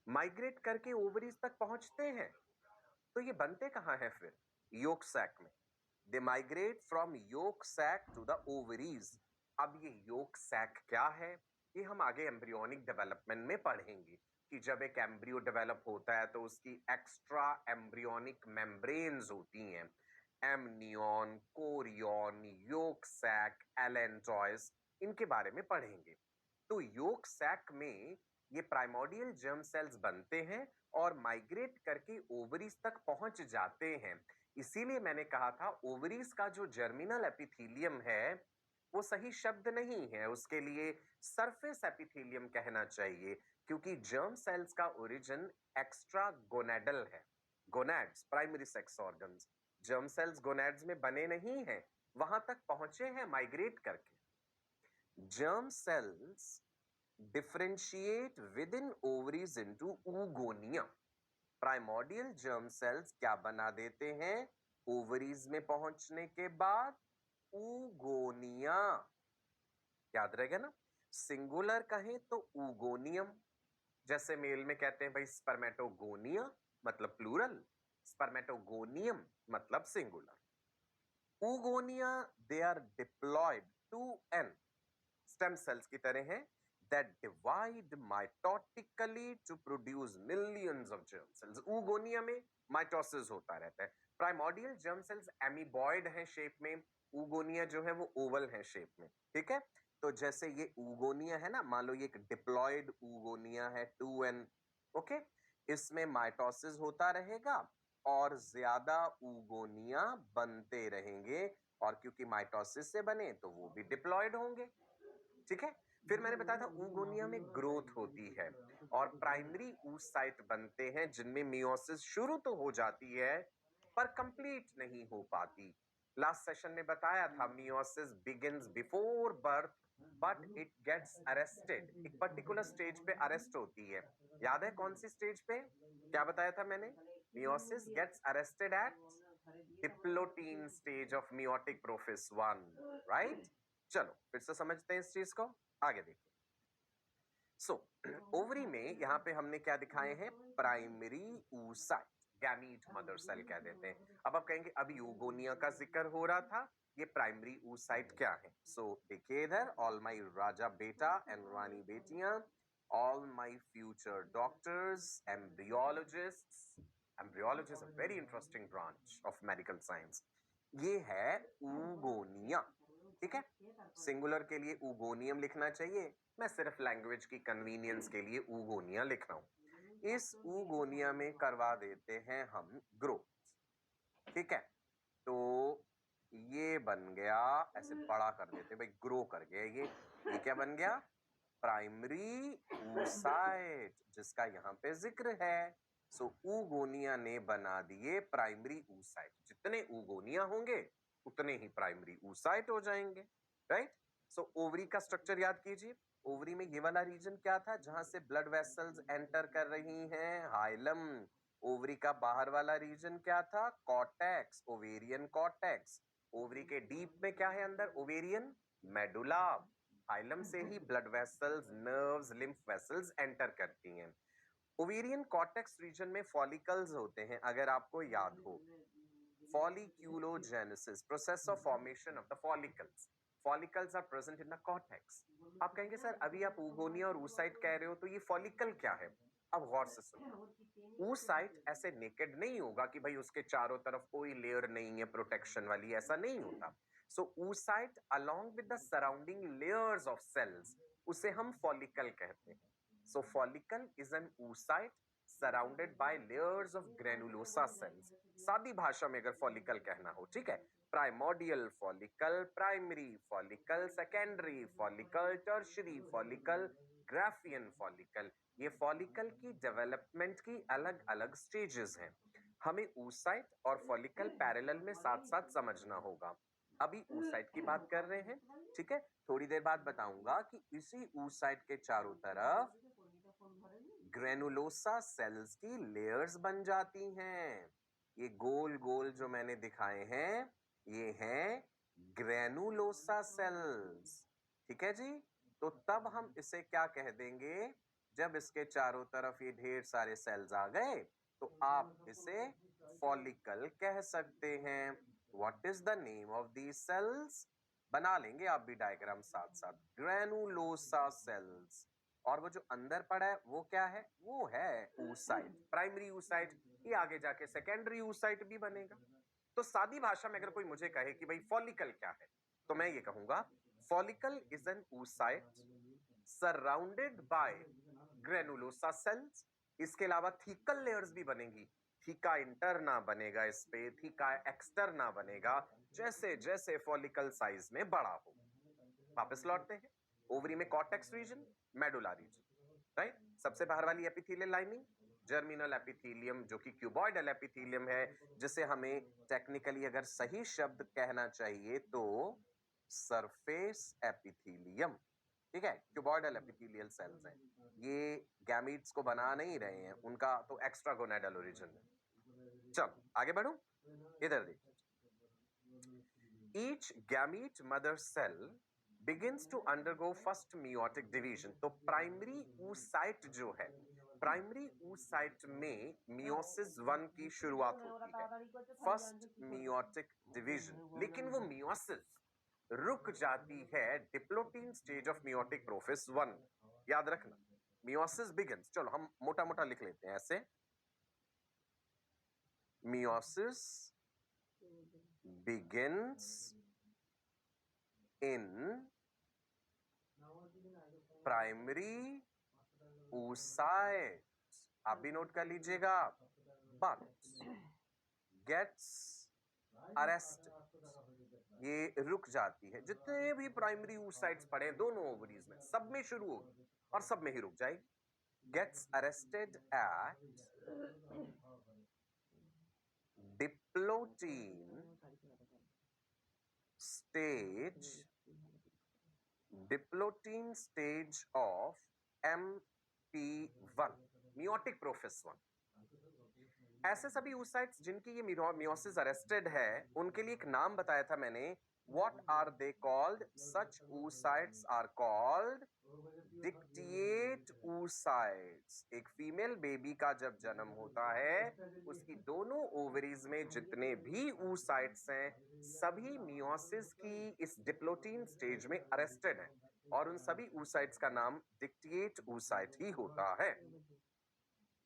Migrate करके ovaries तक पहुंचते हैं। तो ये बनते कहाँ हैं फिर? योक सैक में। They migrate from yolk sac to the ovaries. अब ये योक सैक क्या है, ये हम आगे एम्ब्रियोनिक डेवलपमेंट में पढ़ेंगे कि जब एक एम्ब्रियो डेवलप होता है तो उसकी एक्स्ट्रा एम्ब्रियोनिक मेम्ब्रेन्स होती हैं, एमनियन, कोरियन, योक सैक, एलेंट्रॉयस, इनके बारे में पढ़ेंगे। तो योक सैक में ये प्राइमोर्डियल जर्म सेल्स बनते हैं और माइग्रेट करके ओवरीज तक पहुंच जाते हैं। इसीलिए मैंने कहा था ओवरीज का जो जर्मिनल एपिथेलियम है वो सही शब्द नहीं है, उसके लिए सरफेस एपिथेलियम कहना चाहिए, क्योंकि जर्म सेल्स का ओरिजिन एक्स्ट्रा गोनेडल है। Gonads, primary sex organs, germ cells gonads में बने नहीं हैं, वहां तक पहुंचे हैं माइग्रेट करके। Germ cells differentiate with in ovaries into oogonia। Primordial germ cells क्या बना देते हैं ओवरीज में पहुंचने के बाद? oogonia। याद रहेगा ना? सिंगुलर कहें तो oogoनियम, जैसे मेल में कहते हैं भाई स्पर्मेटोगोनिया मतलब प्लूरल, स्पर्मेटोगोनियम मतलब singular. oogonia they are diploid two N stem cells की तरह हैं that divide mitotically to produce millions of germ cells। oogonia में माइटोसिस होता रहता है। प्राइमोर्डियल जर्म सेल्स एमीबॉयड हैं शेप में, oogonia जो है वो ओवल है शेप में। ठीक है, तो जैसे ये oogonia है ना, मान लो ये एक डिप्लॉयड oogonia है 2n। ओके, इसमें माइटोसिस होता रहेगा और ज्यादा oogonia बनते रहेंगे, और क्योंकि माइटोसिस से बने तो वो भी डिप्लॉयड होंगे। ठीक है, फिर मैंने बताया था oogonia में ग्रोथ होती है और प्राइमरी oocyte बनते हैं जिनमें मियोसिस शुरू तो हो जाती है पर कंप्लीट नहीं हो पाती। लास्ट सेशन में बताया था meiosis begins before birth but it gets arrested. एक पर्टिकुलर स्टेज पे अरेस्ट होती है, याद है कौन सी स्टेज पे? क्या बताया था मैंने? Meiosis gets arrested at diplotene stage of meiotic prophase 1, right? चलो फिर से समझते हैं इस चीज को, आगे देखिए। सो ओवरी में यहां पे हमने क्या दिखाए हैं? Primary oocyte, gamete mother cell कह देते हैं। अब आप कहेंगे अभी oogonia का जिक्र हो रहा था, ये प्राइमरी oocyte क्या है? सो देखिए इधर, ऑल माई राजा बेटा एंड रानी बेटियां, all my future doctors, embryologist. Embryology is a very interesting branch of medical science. ये है oogonia। ठीक है, सिंगुलर के लिए oogoनियम लिखना चाहिए, मैं सिर्फ लैंग्वेज की कन्वीनियंस के लिए oogonia लिख रहा हूं। इस oogonia में करवा देते हैं हम ग्रोथ। ठीक है, तो ये बन गया, ऐसे बड़ा कर देते भाई, ग्रो कर गया ये क्या बन गया? प्राइमरी oocyte, जिसका यहाँ पे जिक्र है। सो oogonia ने बना दिए प्राइमरी oocyte। जितने oogonia होंगे उतने ही प्राइमरी oocyte हो जाएंगे, राइट? सो ओवरी का स्ट्रक्चर याद कीजिए। ओवरी में ये वाला रीजन क्या था जहां से ब्लड वेसल्स एंटर कर रही हैं? हाइलम। ओवरी का बाहर वाला रीजन क्या था? Cortex, ovarian cortex. ओवरी के डीप में क्या है अंदर? Ovarian medulla. हाइलम से ही blood vessels, nerves, lymph vessels enter करती हैं। ओवेरियन कॉर्टेक्स रीजन में फॉलिकल्स होते हैं, अगर आपको याद हो। Folliculogenesis, process of formation of the follicles. Follicles are present in the cortex। आप कहेंगे सर अभी आप oogonia और oocyte कह रहे हो, तो ये फॉलिकल क्या है? अब गौर से सुनो, oocyte ऐसे नेकेड नहीं होगा कि भाई उसके चारों तरफ कोई लेयर नहीं है प्रोटेक्शन वाली, ऐसा नहीं होता। सो oocyte along with the surrounding layers of cells, उसे हम फॉलिकल कहते हैं। So follicle is an oocyte surrounded by layers of granulosa cells. सादी भाषा में अगर फॉलिकल कहना हो, ठीक है, primordial follicle, primary follicle, secondary follicle, tertiary follicle, Graafian follicle. ये फॉलिकल की डेवलपमेंट की अलग अलग स्टेजेस हैं। हमें oocyte और फॉलिकल पैरेलल में साथ साथ समझना होगा। अभी oocyte की बात कर रहे हैं, ठीक है, थोड़ी देर बाद बताऊंगा कि इसी oocyte के चारों तरफ ग्रेनुलोसा सेल्स की लेयर्स बन जाती हैं। ये गोल गोल जो मैंने दिखाए हैं ये हैं ग्रेनुलोसा सेल्स। ठीक है जी, तो तब हम इसे क्या कह देंगे? जब इसके चारों तरफ ये ढेर सारे सेल्स आ गए तो आप इसे फॉलिकल कह सकते हैं। What is the name of these cells? बना लेंगे आप भी डायग्राम साथ साथ। Granulosa cells. और वो जो अंदर पड़ा है वो क्या है? वो है oocyte, प्राइमरी oocyte। ये आगे जाके सेकेंडरी oocyte भी बनेगा। तो सादी भाषा में अगर कोई मुझे कहे कि भाई फॉलिकल क्या है, तो मैं ये कहूंगा follicle is an oocyte surrounded bye granulosa cells. इसके अलावा थीकल लेयर्स भी बनेंगी। थीका इंटरना बनेगा, इस पे थीका एक्सटर्ना बनेगा, जैसे जैसे फॉलिकल साइज में बड़ा हो। वापस लौटते हैं। ओवरी में cortex region, medulla region, right? सबसे बाहर वाली एपिथेलियल लाइनिंग जर्मिनल एपिथेलियम, जो कि क्यूबॉइडल एपिथेलियम है, जिसे हमें टेक्निकली अगर सही शब्द कहना चाहिए तो सरफेस एपिथेलियम। ठीक है, क्यूबॉइडल एपिथेलियल सेल्स हैं। ये गैमीट्स को बना नहीं रहे हैं, उनका तो एक्स्ट्रागोनैडल ओरिजिन है। चलो आगे बढ़ो, इधर देखिए। Each gamete mother cell begins to undergo first meiotic division। तो प्राइमरी oocyte जो है, प्राइमरी oocyte में मियोसिस 1 की शुरुआत होती है, फर्स्ट मियोटिक डिवीजन। लेकिन वो मियोसिस रुक जाती है diplotene stage of meiotic prophase 1। याद रखना, मियोसिस बिगिंस। चलो हम मोटा मोटा लिख लेते हैं ऐसे। Meiosis begins in primary oocyte। आप भी नोट कर लीजिएगा। बट गेट्स अरेस्टेड, ये रुक जाती है। जितने भी प्राइमरी oocytes पड़े दोनों ओवरीज में, सब में शुरू होगी और सब में ही रुक जाएगी। Gets arrested at diplotene stage, diplotene stage of MP1, meiotic prophase 1। ऐसे सभी oocytes जिनकी ये मियोसिस अरेस्टेड है, उनके लिए एक नाम बताया था मैंने। What are they called? Such oocytes are called dictyate oocytes। एक फीमेल बेबी का जब जन्म होता है, उसकी दोनों ओवरीज में जितने भी oocytes हैं, सभी मियोसिस की इस डिप्लोटीन स्टेज में अरेस्टेड हैं, और उन सभी oocytes का नाम डिक्टिएट oocyte ही होता है।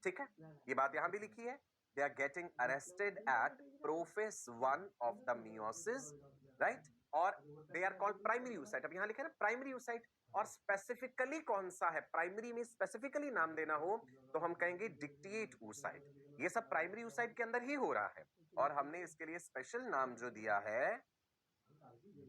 ठीक है, ये बात यहां भी लिखी है। They are getting arrested at prophase 1 of the meiosis, right? और they are called primary oocyte। अब यहां लिखे ना प्राइमरी oocyte, और स्पेसिफिकली कौन सा है? प्राइमरी में स्पेसिफिकली नाम देना हो तो हम कहेंगे डिक्टिएट oocyte। ये सब प्राइमरी oocyte के अंदर ही हो रहा है, और हमने इसके लिए स्पेशल नाम जो दिया है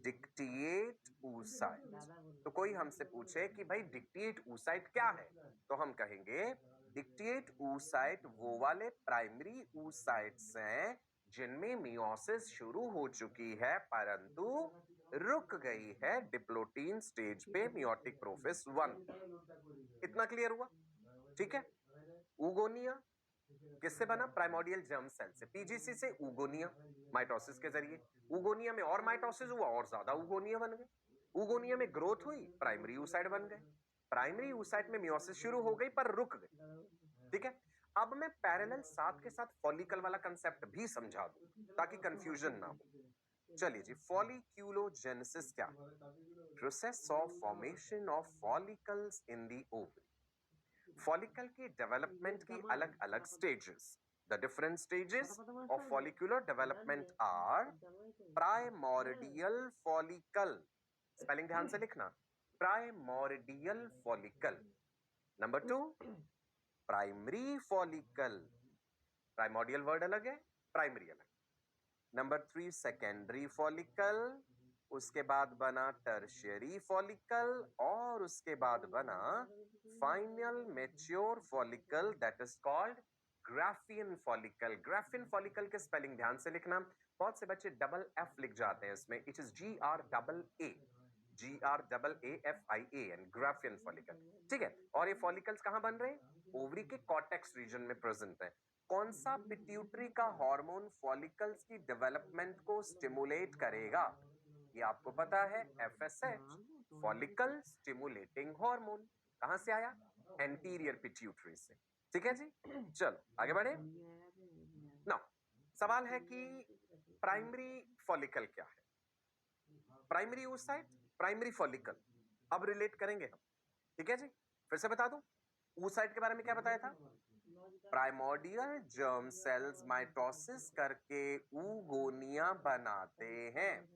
डिक्टिएट oocyte। तो कोई हमसे पूछे कि भाई डिक्टिएट oocyte क्या है, तो हम कहेंगे डिक्टिएट oocyte वो वाले प्राइमरी oocytes हैं जिनमें मियोसिस शुरू हो चुकी है परंतु रुक गई है डिप्लोटीन स्टेज पे मियोटिक प्रोफेस 1। इतना क्लियर हुआ? ठीक है। ऊगोनिया किससे बना? प्राइमोर्डियल जर्म सेल से, पीजीसी से ऊगोनिया, माइटोसिस के जरिए। ऊगोनिया में और माइटोसिस हुआ और ज्यादा ऊगोनिया बन गए। ऊगोनिया में ग्रोथ हुई, प्राइमरी oocyte बन गए। प्राइमरी oocyte में मियोसिस शुरू हो गई पर रुक गई। ठीक है, अब मैं पैरेलल साथ के साथ फॉलिकल वाला कंसेप्ट भी समझा दूं ताकि कंफ्यूजन ना हो। चलिए जी, फॉलिक्यूलोजेनेसिस क्या है? Process of formation of follicles in the ovary. Follicle की डेवलपमेंट की अलग अलग stages. The different stages of follicular development are primordial follicle, spelling ध्यान से लिखना, primordial follicle. Number 2 primary follicle, primordial word अलग है, प्राइमरी अलग। नंबर 3 सेकेंडरी फॉलिकल, उसके बाद बना टर्शियरी फॉलिकल, और उसके बाद बना final mature follicle, that is called Graafian follicle. Graafian follicle के स्पेलिंग ध्यान से लिखना, बहुत से बच्चे डबल एफ लिख जाते हैं इसमें। It is GRAA, GRAAFIAN, Graafian follicle. ठीक है, और ये फॉलिकल्स कहां बन रहे हैं? ओवरी के कॉर्टेक्स रीजन में प्रेजेंट है। कौन सा पिट्यूटरी का हार्मोन फॉलिकल्स की डेवलपमेंट को स्टिमुलेट करेगा? ये आपको पता है, FSH, फॉलिकल स्टिमुलेटिंग हार्मोन। कहां से आया? एंटीरियर पिट्यूटरी से। ठीक है जी, चलो आगे बढ़े। नाउ सवाल है कि प्राइमरी फॉलिकल क्या है? प्राइमरी oocyte, प्राइमरी फॉलिकल, अब रिलेट करेंगे हम। ठीक है जी, फिर से बता दूं, oocyte के बारे में क्या बताया था? प्राइमोर्डियल जर्म सेल्स माइटोसिस करके ऊगोनिया बनाते हैं।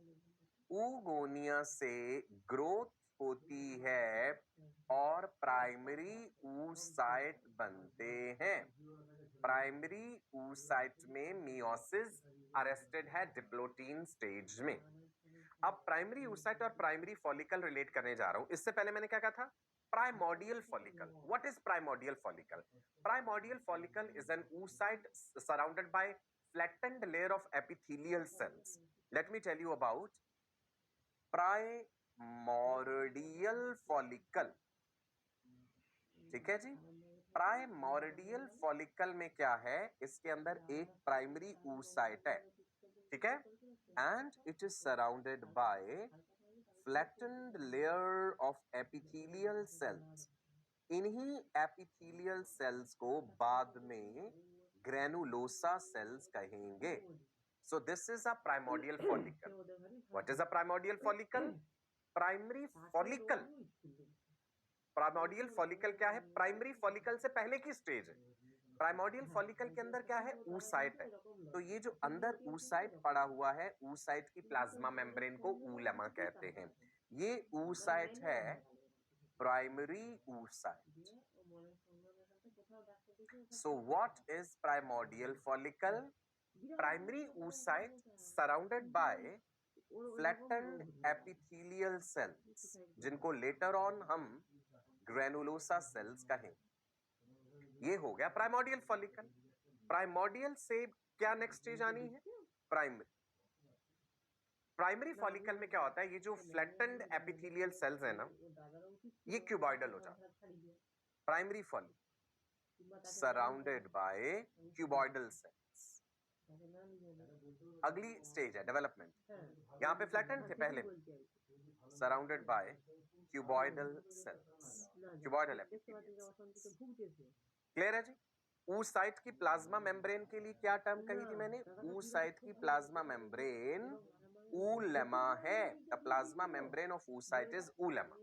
ऊगोनिया से ग्रोथ होती है और प्राइमरी oocyte बनते हैं। प्राइमरी oocyte में मियोसिस अरेस्टेड है डिप्लोटीन स्टेज में। अब प्राइमरी oocyte और प्राइमरी फॉलिकल रिलेट करने जा रहा हूं। इससे पहले मैंने क्या कहा था? Primordial follicle. What is primordial follicle? Primordial follicle is an oocyte surrounded by flattened layer of epithelial cells. Let me tell you about primordial follicle. ठीक है जी, प्राइमोर्डियल फॉलिकल में क्या है? इसके अंदर एक प्राइमरी oocyte है, ठीक है, and it is surrounded by flattened layer of epithelial cells. इन्हीं एपिथेलियल सेल्स को बाद में ग्रेनुलोसा सेल्स कहेंगे। So this is a primordial follicle. What is a primordial follicle? Primary follicle. Primordial follicle क्या है? प्राइमरी फॉलिकल से पहले की स्टेज है। प्राइमोर्डियल फॉलिकल के अंदर क्या है? oocyte है। तो ये जो अंदर oocyte पड़ा हुआ है, oocyte की प्लाज्मा मेम्ब्रेन को ऊलेमा कहते हैं। ये oocyte है primary oocyte. So what is primordial follicle? Primary oocyte surrounded by flattened epithelial cells, जिनको later on हम granulosa cells कहेंगे। ये हो गया प्राइमोर्डियल फॉलिकल। प्राइमोर्डियल से क्या नेक्स्ट स्टेज आनी है? प्राइमरी। प्राइमरी फॉलिकल में क्या होता है? ये जो फ्लैटेंड एपिथेलियल सेल्स है ना, ये क्यूबॉइडल हो जाता है। Primary follicle surrounded by cuboidal cells. अगली स्टेज है डेवलपमेंट। यहां पे फ्लैटेंड थे पहले, surrounded by cuboidal cells, cuboidal epithelial cells. Clear है जी? oocyte की प्लाज्मा मेम्ब्रेन के लिए क्या टर्म कही थी मैंने? oocyte की प्लाज्मा मेम्ब्रेन ऊलेमा है। The plasma membrane of oocyte is oolemma.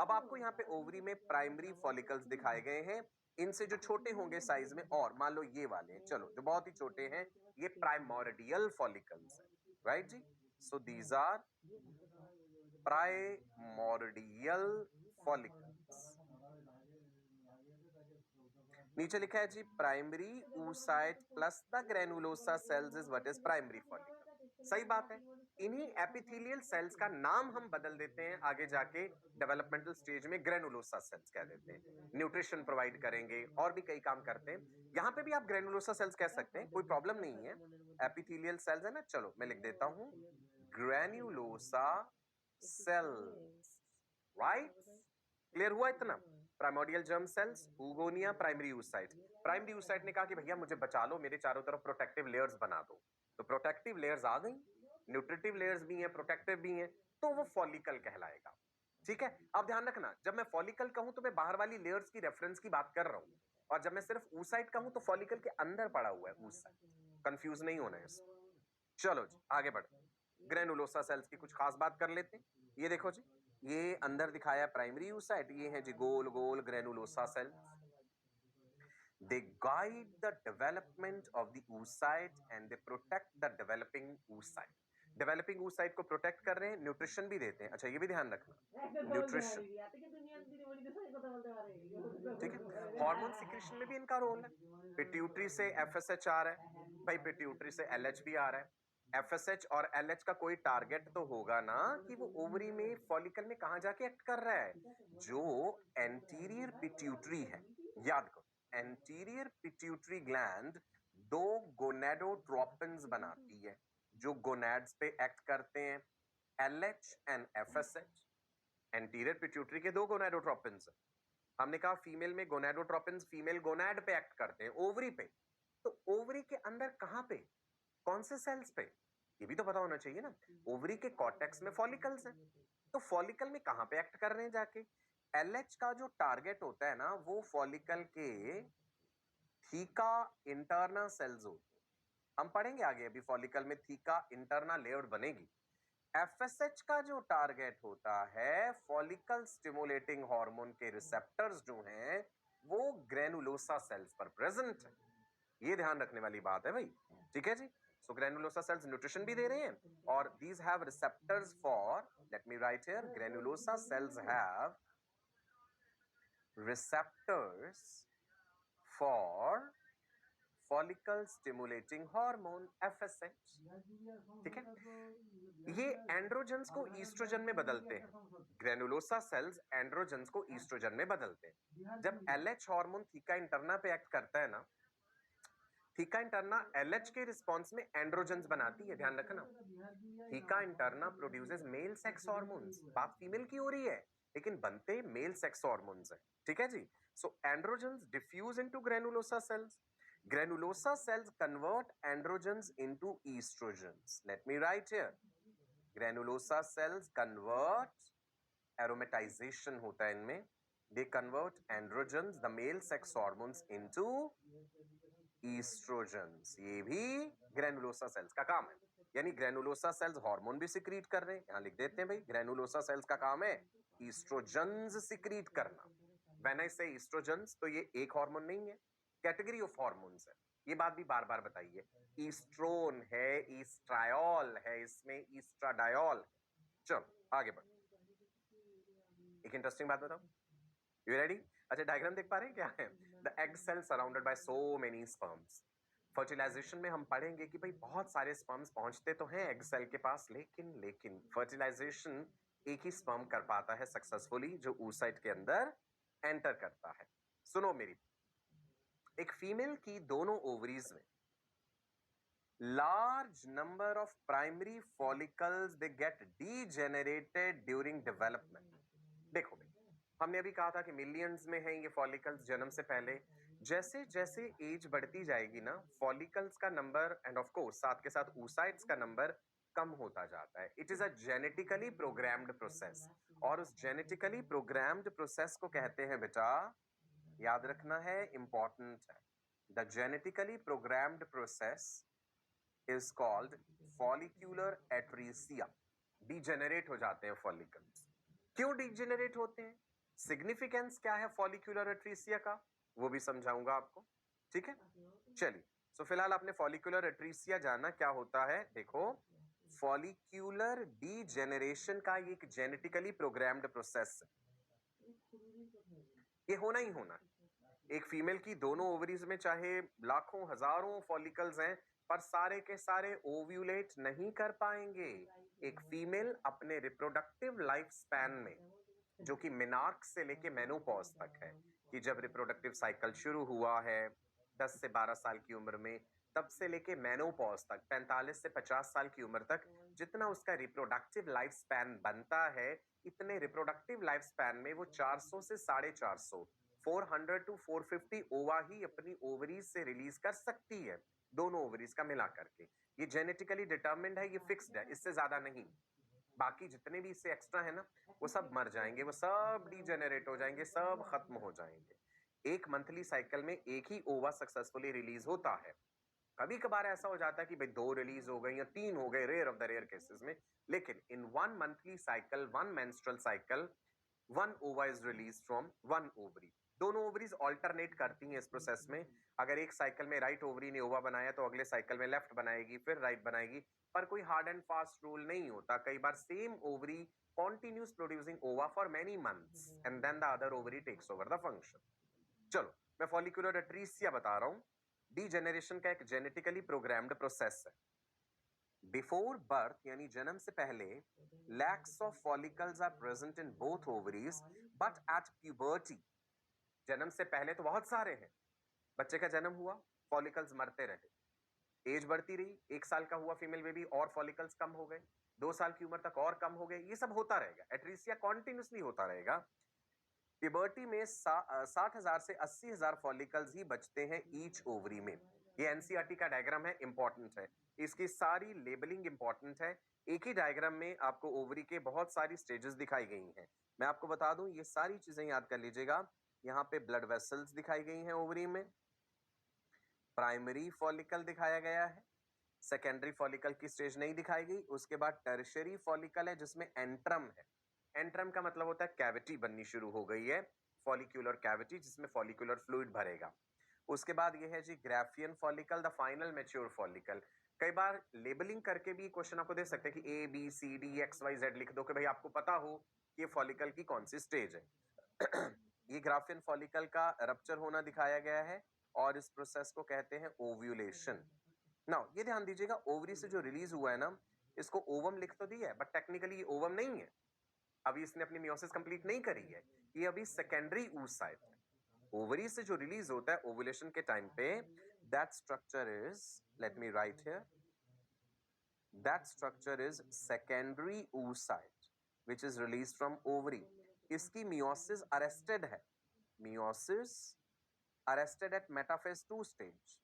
अब आपको यहाँ पे ओवरी में प्राइमरी फॉलिकल्स दिखाए गए हैं। इनसे जो छोटे होंगे साइज में, और मान लो ये वाले हैं, चलो जो बहुत ही छोटे हैं, ये प्राइमोर्डियल फॉलिकल्स हैं, राइट जी? So these are primordial follicles. नीचे लिखा है जी primary oocyte plus the granulosa cells is what is primary follicle. सही बात है। इन्हीं एपिथेलियल सेल्स का नाम हम बदल देते हैं आगे जाके डेवलपमेंटल स्टेज में, ग्रेनुलोसा सेल्स कह देते हैं। न्यूट्रिशन प्रोवाइड करेंगे और भी कई काम करते हैं। यहां पे भी आप ग्रेनुलोसा सेल्स कह सकते हैं, कोई प्रॉब्लम नहीं है। एपिथेलियल सेल्स है ना, चलो मैं लिख देता हूं ग्रेनुलोसा सेल्स, राइट? क्लियर हुआ इतना? Primordial germ cells, oogonia, primary oocyte। Primary oocyte ने कहा कि भैया मुझे बचा लो, मेरे चारों तरफ प्रोटेक्टिव लेयर्स बना दो। तो प्रोटेक्टिव लेयर्स आ गई, न्यूट्रिटिव लेयर्स भी हैं, प्रोटेक्टिव भी हैं, तो वो फॉलिकल कहलाएगा। ठीक है, अब ध्यान रखना, जब मैं फॉलिकल कहूं तो मैं बाहर वाली लेयर्स की रेफरेंस की बात कर रहा हूं, और जब मैं सिर्फ oocyte कहूं तो फॉलिकल के अंदर पड़ा हुआ है oocyte। कंफ्यूज नहीं होना है इसमें। चलो जी आगे बढ़ते। ग्रेनुलोसा सेल्स की कुछ खास बात कर लेते हैं। ये देखो जी, ये अंदर दिखाया प्राइमरी oocyte, ये है जी गोल गोल granulosa cells. They guide the development of the oocyte and they protect the developing oocyte. Developing oocyte को प्रोटेक्ट कर रहे हैं, न्यूट्रिशन भी देते हैं। अच्छा ये भी ध्यान रखना, न्यूट्रिशन, ठीक है। हार्मोन सिक्रेशन में भी इनका रोल है। पिट्यूटरी से एफएसएच आ रहा है भाई, पिट्यूटरी से एलएच भी आ रहा है। एफएसएच और एलएच का कोई टारगेट तो होगा ना कि वो ओवरी में, फॉलिकल में कहां जाके एक्ट कर रहा है? जो एंटीरियर पिट्यूटरी है, याद करो, एंटीरियर पिट्यूटरी ग्लैंड दो गोनेडोट्रोपिन्स बनाती है जो गोनैड्स पे एक्ट करते हैं, LH and FSH. Anterior pituitary के दो गोनेडोट्रोपिन्स हैं। हमने कहा फीमेल में गोनेडोट्रोपिन्स फीमेल गोनैड पे एक्ट करते हैं, ओवरी पे। तो ओवरी के अंदर कहां पे, कौन से सेल्स पे, ये भी तो पता होना चाहिए ना। ओवरी के कॉर्टेक्स में फॉलिकल्स हैं, तो फॉलिकल में कहां पे एक्ट कर रहे हैं जाके? LH का जो टारगेट होता है ना वो फॉलिकल के थीका इंटरना सेल्स होते हैं। हम पढ़ेंगे आगे, अभी फॉलिकल में थीका इंटरना लेयर बनेगी। FSH का जो टारगेट होता है फॉलिकल स्टिमुलेटिंग हार्मोन के रिसेप्टर्स जो हैं वो ग्रेनुलोसा सेल्स पर प्रेजेंट है। ये ध्यान रखने वाली बात है भाई, ठीक है जी। सो ग्रेनुलोसा सेल्स न्यूट्रिशन भी दे रहे हैं और these have receptors for, let me right here, granulosa cells have receptors for follicle stimulating hormone FSH, ठीक है। ये एंड्रोजन्स को ईस्ट्रोजन में बदलते हैं। ग्रेनुलोसा सेल्स एंड्रोजन्स को ईस्ट्रोजन में बदलते हैं। जब LH हार्मोन थीका इंटरना पे एक्ट करता है ना, थीका इंटरना LH के रिस्पॉन्स में एंड्रोजन्स बनाती है, ध्यान रखना। Theca interna produces male sex hormones, बात फीमेल की हो रही है लेकिन बनते मेल सेक्स हार्मोन्स है, ठीक है जी। So androgens diffuse into granulosa cells, granulosa cells convert androgens into estrogens. Let me write here, granulosa cells convert, aromatization होता है इनमें, they convert androgens, the male sex hormones, into estrogens. ये भी granulosa cells का काम है। यानी granulosa cells hormone भी सिक्रीट कर रहे हैं, यहां लिख देते हैं भाई, granulosa cells का काम है estrogens सिक्रीट करना। When I say estrogens तो ये एक हार्मोन नहीं है, कैटेगरी ऑफ हार्मोन्स है, ये बात भी बार बार बताइए। ईस्ट्रोन है, ईस्ट्रायोल है, इसमें ईस्ट्राडायोल। चलो आगे बढ़, एक इंटरेस्टिंग बात बताओ, यू रेडी? अच्छा डायग्राम देख पा रहे हैं क्या है? The egg cell surrounded by so many sperms. Fertilisation में हम पढ़ेंगे कि भाई बहुत सारे स्पर्म्स पहुंचते तो हैं एग सेल के पास, लेकिन फर्टिलाइजेशन एक ही स्पर्म कर पाता है सक्सेसफुली जो oocyte के अंदर एंटर करता है। सुनो मेरी, एक फीमेल की दोनों ओवरीज में large number of primary follicles they get degenerated during development. देखो भाई, हमने अभी कहा था कि मिलियंस में है ये फॉलिकल्स जन्म से पहले। जैसे जैसे एज बढ़ती जाएगी ना, फॉलिकल्स का नंबर एंड ऑफ कोर्स साथ के साथ oocytes का नंबर कम होता जाता है। It is a genetically programmed process, और उस जेनेटिकली प्रोग्राम्ड प्रोसेस को कहते हैं बेटा, याद रखना है, इंपॉर्टेंट है, the genetically programmed process is called follicular atresia. Degenerate हो जाते हैं फॉलिकल्स। क्यों डिजेनरेट होते हैं, सिग्निफिकेंस क्या है फॉलिक्यूलर एट्रीसिया का, वो भी समझाऊंगा आपको, ठीक है। चलिए, सो फिलहाल आपने फॉलिक्यूलर एट्रीसिया जाना क्या होता है। देखो, फॉलिक्यूलर डिजेनरेशन का एक जेनेटिकली प्रोग्राम्ड प्रोसेस है, ये होना ही होना है। एक फीमेल की दोनों ओवरीज में चाहे लाखों हजारों फॉलिकल्स हैं, पर सारे के सारे ओव्यूलेट नहीं कर पाएंगे। एक फीमेल अपने रिप्रोडक्टिव लाइफ स्पैन में, जो कि मिनार्क से लेके मेनोपॉज तक है, कि जब रिप्रोडक्टिव साइकिल शुरू हुआ है 10 से 12 साल की उम्र में, तब से लेके मेनोपॉज तक 45 से 50 साल की उम्र तक जितना उसका रिप्रोडक्टिव लाइफ स्पैन बनता है, इतने रिप्रोडक्टिव लाइफ स्पैन में वो 400 से 450, 400 टू 450 ओवा ही अपनी ओवरीज से रिलीज कर सकती है, दोनों ओवरीज का मिला करके। ये जेनेटिकली डिटर्मिन्ड है, ये फिक्स्ड है, इससे ज्यादा नहीं। बाकी जितने भी इससे एक्स्ट्रा है ना, वो सब मर जाएंगे, वो सब डिजेनरेट हो जाएंगे, सब खत्म हो जाएंगे। एक मंथली साइकिल में एक ही ओवा सक्सेसफुली रिलीज होता है। कभी कभार ऐसा हो जाता है कि भाई 2 रिलीज हो गई या 3 हो गए, rare of the rare cases में, लेकिन in 1 monthly cycle, 1 menstrual cycle, 1 ova is release from 1 ovary. दोनों ओवरीज ऑल्टरनेट करती हैं इस प्रोसेस में। अगर एक साइकिल में राइट ओवरी ने ओवा बनाया तो अगले साइकिल में लेफ्ट बनाएगी, फिर राइट बनाएगी, पर कोई हार्ड एंड फास्ट रूल नहीं होता। कई बार same ovary continues producing ova for many months and then the other ovary takes over the function. चलो, मैं फॉलिकुलर एट्रीसिया बता रहा हूं। डीजेनरेशन का एक जेनेटिकली प्रोग्राम्ड प्रोसेस है। बिफोर बर्थ यानी जन्म से पहले lakhs of follicles are present in both ovaries, but at puberty, जन्म से पहले तो बहुत सारे हैं, बच्चे का जन्म हुआ, फॉलिकल्स मरते रहे, एज बढ़ती रही, 1 साल का हुआ फीमेल बेबी और फॉलिकल्स कम हो गए, 2 साल की उम्र तक और कम हो गए, ये सब होता रहेगा, एट्रीसिया कॉन्टिन्यूसली होता रहेगा। प्यूबर्टी में 60,000 से 80,000 फॉलिकल्स ही बचते हैं ईच ओवरी में। ये एनसीईआरटी का डायग्राम है, इंपॉर्टेंट है, इसकी सारी लेबलिंग इंपॉर्टेंट है। एक ही डायग्राम में आपको ओवरी के बहुत सारी स्टेजेस दिखाई गई हैं। मैं आपको बता दूं, ये सारी चीजें याद कर लीजिएगा। यहाँ पे ब्लड वेसल्स दिखाई गई हैं ओवरी में, प्राइमरी फॉलिकल दिखाया गया है, सेकेंडरी फॉलिकल की स्टेज नहीं दिखाई गई। उसके बाद टर्शियरी फॉलिकल है जिसमें एंट्रम है। एंट्रम का मतलब होता है कैविटी बननी शुरू हो गई है, फॉलिक्यूलर कैविटी जिसमें फॉलिक्यूलर फ्लूइड भरेगा। उसके बाद ये है जी Graafian follicle, the final mature follicle. कई बार लेबलिंग करके भी क्वेश्चन आपको दे सकते हैं कि A B C D X Y Z लिख दो कि भाई आपको पता हो कि ये फॉलिकल की कौन सी स्टेज है। ये ग्राफियन फॉलिकल का रप्चर होना दिखाया गया है और इस प्रोसेस को कहते हैं ओव्यूलेशन। नाउ ये ध्यान दीजिएगा, ओवरी से जो रिलीज हुआ है ना, इसको ओवम लिख तो दिया है बट टेक्निकली ये ओवम नहीं है। अभी इसने अपनी मियोसिस कंप्लीट नहीं करी है, ये अभी सेकेंडरी oocyte है। ओवरी से जो रिलीज होता है ओवुलेशन के टाइम पे, that structure is, let me right here, that structure is secondary oocyte which is released from ovary. इसकी मियोसिस अरेस्टेड है, meiosis arrested at metaphase 2 stage.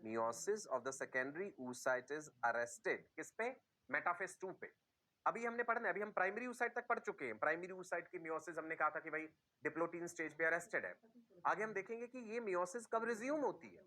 Meiosis of the secondary oocyte is arrested किस पे? Metaphase 2 पे। अभी हमने पढ़ना है, अभी हम प्राइमरी oocyte तक पढ़ चुके हैं। प्राइमरी oocyte की मियोसिस हमने कहा था कि भाई डिप्लोटीन स्टेज पे अरेस्टेड है। आगे हम देखेंगे कि ये मियोसिस कब रिज्यूम होती है।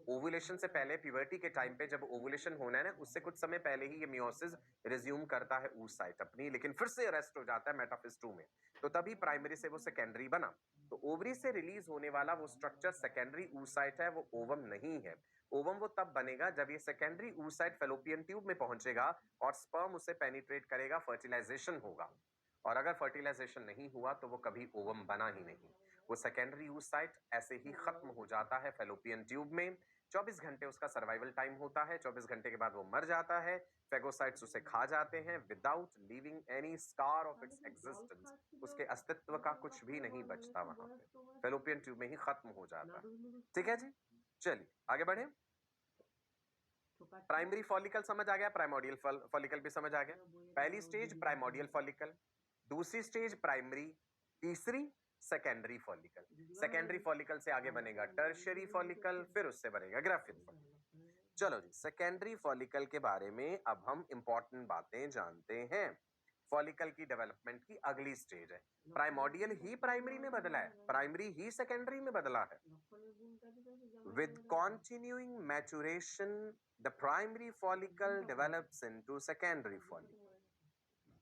ओवुलेशन से पहले, प्यूबर्टी के टाइम पे जब ओवुलेशन होना है ना, उससे कुछ समय पहले ही ये मियोसिस रिज्यूम करता है oocyte अपनी, लेकिन फिर से अरेस्ट हो जाता है मेटाफेज 2 में। तो तभी प्राइमरी से वो सेकेंडरी बना। तो ओवरी से रिलीज होने वाला वो स्ट्रक्चर सेकेंडरी oocyte है, वो ओवम नहीं है। ओवम वो तब बनेगा जब ये सेकेंडरी oocyte फेलोपियन ट्यूब में पहुंचेगा और स्पर्म उसे पेनिट्रेट करेगा, फर्टिलाइजेशन होगा। और अगर फर्टिलाइजेशन नहीं हुआ तो वो कभी ओवम बना ही नहीं। वो सेकेंडरी oocyte ऐसे ही खत्म हो जाता है फेलोपियन ट्यूब में। 24 घंटे उसका सर्वाइवल टाइम होता है, 24 घंटे के बाद वो मर जाता है। फेगोसाइट्स उसे खा जाते हैं without leaving any scar of its existence. उसके अस्तित्व का कुछ भी नहीं बचता, वहां पे फेलोपियन ट्यूब में ही खत्म हो जाता है। ठीक है जी, चलिए आगे बढ़े। प्राइमरी फॉलिकल समझ आ गया, प्राइमोडियल फॉलिकल भी समझ आ गया। पहली स्टेज प्राइमोडियल फॉलिकल, दूसरी स्टेज प्राइमरी, तीसरी सेकेंडरी फॉलिकल। सेकेंडरी फॉलिकल से आगे बनेगा टर्शियरी फॉलिकल, फिर उससे बनेगा ग्राफियन फॉलिकल। चलो जी, सेकेंडरी फॉलिकल के बारे में अब हम इंपॉर्टेंट बातें जानते हैं। फॉलिकल की डेवलपमेंट की अगली स्टेज है। प्राइमोडियल ही प्राइमरी में बदला है, प्राइमरी ही सेकेंडरी में बदला है। With continuing maturation the primary follicle develops into secondary follicle.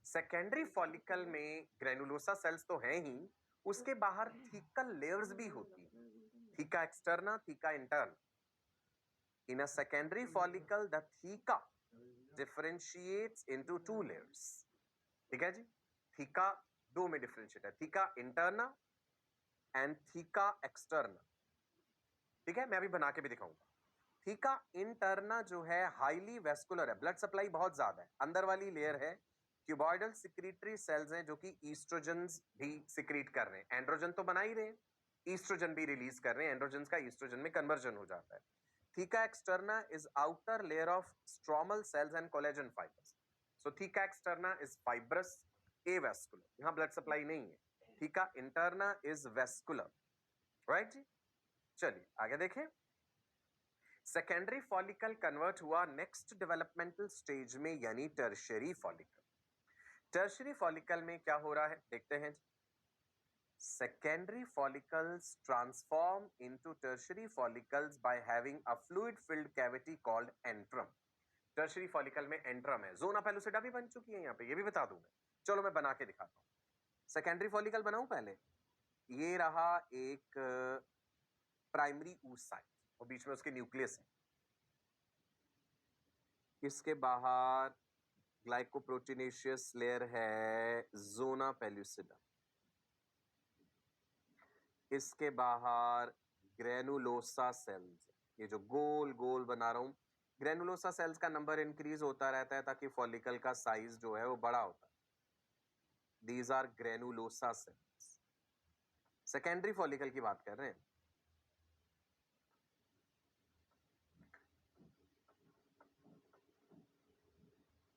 Secondary follicle में ग्रेनुलोसा सेल्स तो हैं ही, उसके बाहर थीकल लेयर्स भी होती है, theca externa, theca interna. In a secondary follicle the theca differentiates into 2 layers. ठीक है जी, थीका दो में डिफरेंशिएट है, theca interna and theca externa. ठीक है, मैं अभी बना के भी दिखाऊंगा। थीका इंटर्ना जो है हाईली वेस्कुलर है, ब्लड सप्लाई बहुत ज्यादा है। अंदर वाली लेयर है क्यूबॉइडल सिक्रीटरी सेल्स हैं जो कि ईस्ट्रोजन्स भी सिक्रीट कर रहे हैं। एंड्रोजन तो बना ही रहे हैं, ईस्ट्रोजन भी रिलीज कर रहे हैं, एंड्रोजन का ईस्ट्रोजन में कन्वर्जन हो जाता है। Theca externa is outer layer of stromal cells and collagen fibres. So theca externa is fibrous, avascular, यहां ब्लड सप्लाई नहीं है। Theca interna is vascular, right जी। चलिए आगे देखें। सेकेंडरी फॉलिकल कन्वर्ट हुआ नेक्स्ट डेवलपमेंटल स्टेज में, यानी टर्शियरी फॉलिकल। टर्शियरी फॉलिकल में क्या हो रहा है देखते हैं। Secondary follicles transform into tertiary follicles by having a fluid filled cavity called antrum. Tertiary follicle में एंट्रम है, जोना पेलुसिडा भी बन चुकी है यहाँ पे, ये भी बता दूंगा। चलो मैं बना के दिखाता हूँ। सेकेंडरी फॉलिकल बनाऊं पहले। ये रहा एक प्राइमरी oocyte और बीच में उसके न्यूक्लियस है। इसके बाहर ग्लाइकोप्रोटीनेशियस लेयर है, जोना पेलुसिडा। इसके बाहर ग्रेनुलोसा सेल्स, ये जो गोल गोल बना रहा हूं, ग्रेनुलोसा सेल्स का नंबर इंक्रीज होता रहता है ताकि फॉलिकल का साइज जो है वो बड़ा होता है। These are granulosa cells. Secondary follicle की बात कर रहे हैं।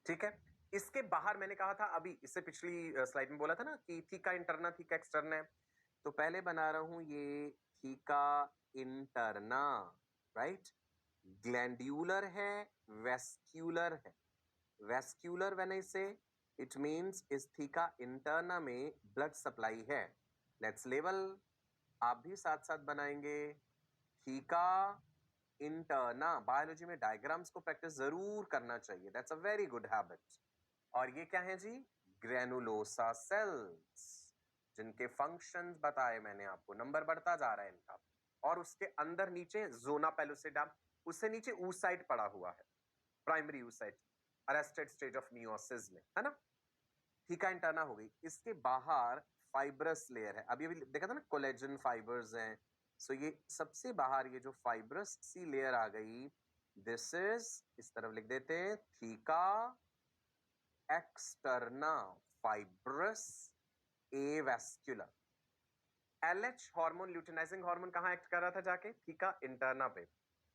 ठीक है, इसके बाहर मैंने कहा था अभी, इससे पिछली स्लाइड में बोला था ना कि थीका इंटरना थीका एक्सटर्ना है। तो पहले बना रहा हूं ये थीका इंटरना, राइट। ग्लैंड्यूलर है, वेस्क्यूलर है, वेस्क्यूलर व्हेन आई से इट मीन्स इस थीका इंटरना में ब्लड सप्लाई है. लेट्स लेवल, आप भी साथ साथ बनाएंगे. थीका इंटरना, बायोलॉजी में डायग्राम्स को प्रैक्टिस जरूर करना चाहिए, that's a very good habit. और ये क्या है जी? ग्रेनुलोसा सेल्स, जिनके फंक्शंस बताए मैंने आपको, नंबर बढ़ता जा रहा है इनका. और उसके अंदर नीचे जोना पेलुसिडम, उससे नीचे oocyte पड़ा हुआ है, primary oocyte, arrested stage of meiosis में, है ना. थीका इंटरना हो गई. इसके बाहर फाइब्रस लेयर है. अभी अभी देखा था ना, कोलेजन फाइबर्स हैं. सो ये सबसे बाहर ये जो फाइब्रस सी लेयर आ गई, दिस इज, इस तरफ लिख देते हैं, theca externa fibrous avascular. LH hormone, luteinizing hormone, कहां एक्ट कर रहा था जाके? थीका इंटरना पे.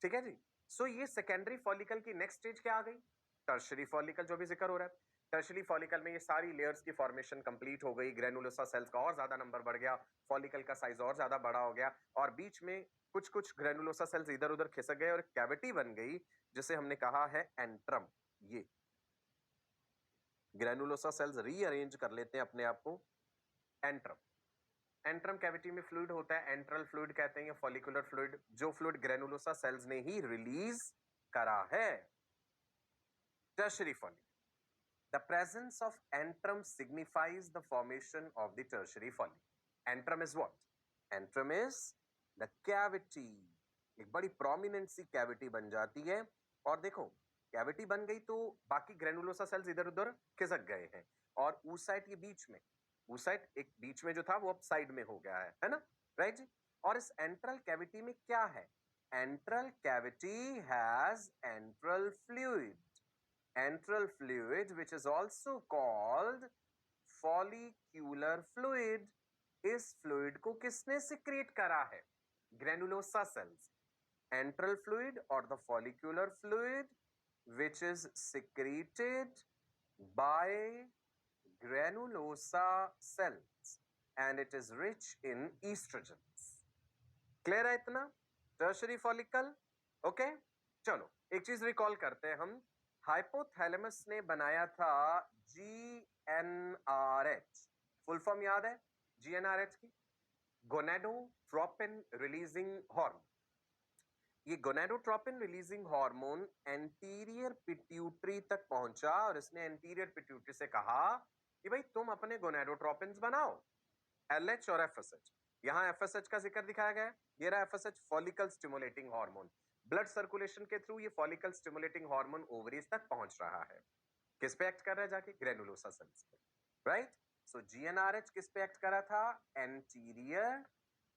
ठीक है जी. सो ये सेकेंडरी फॉलिकल की नेक्स्ट स्टेज क्या आ गई? टर्शरी फॉलिकल, जो भी जिक्र हो रहा है. टर्शरी फॉलिकल में ये सारी लेयर्स की फॉर्मेशन कंप्लीट हो गई, ग्रेनुलोसा सेल्स का और ज्यादा नंबर बढ़ गया, फॉलिकल का साइज और ज्यादा बड़ा हो गया, और बीच में कुछ कुछ ग्रेनुलोसा सेल्स इधर उधर खिसक गए और कैविटी बन गई, जिसे हमने कहा है एंट्रम. ये ग्रेनुलोसा सेल्स रीअरेंज कर लेते हैं अपने आप को, एंट्रम. एंट्रम कैविटी में फ्लूइड होता है, एंट्रल फ्लूइड कहते हैं, फॉलिकुलर फ्लूइड, जो फ्लूइड ग्रेनुलोसा सेल्स ने ही रिलीज करा है. Tertiary follicle. The presence of antrum signifies the formation of the tertiary follicle. Antrum is what? Antrum is the cavity. एक बड़ी prominent सी cavity बन जाती है. और देखो, cavity बन गई तो बाकी ग्रेनुलोसा सेल्स इधर उधर खिसक गए हैं, और oocyte ये बीच में, oocyte एक बीच में जो था वो अब साइड में हो गया है ना, राइट जी. और इस एंट्रल कैविटी में क्या है? Enteral cavity has enteral fluid. Antral fluid, which is also called follicular fluid. इस फ्लूइड को किसने सिक्रेट करा है? Granulosa sales. Antral fluid or the follicular fluid, which is secreted by granulosa cells, and it is rich in estrogens. Clear है इतना? Tertiary follicle. Okay, चलो एक चीज रिकॉल करते हैं हम. हाइपोथैलेमस ने बनाया था GnRH. फुल फॉर्म याद है GnRH की? Gonadotropin releasing hormone. ये gonadotropin releasing hormone anterior pituitary तक पहुंचा, और इसने एंटीरियर पिट्यूटरी से कहा कि भाई तुम अपने गोनेडोट्रोपिन्स बनाओ, LH और FSH. यहां FSH का जिक्र दिखाया गया है, ये रहा FSH, follicle stimulating hormone. Blood circulation के थ्रू ये फॉलिकल स्टिमुलेटिंग हार्मोन ओवरीज तक पहुंच रहा है. किस पे एक्ट कर रहा है जाके? ग्रेनुलोसा सेल्स पे, राइट. सो GnRH किस पे एक्ट कर रहा था? एंटीरियर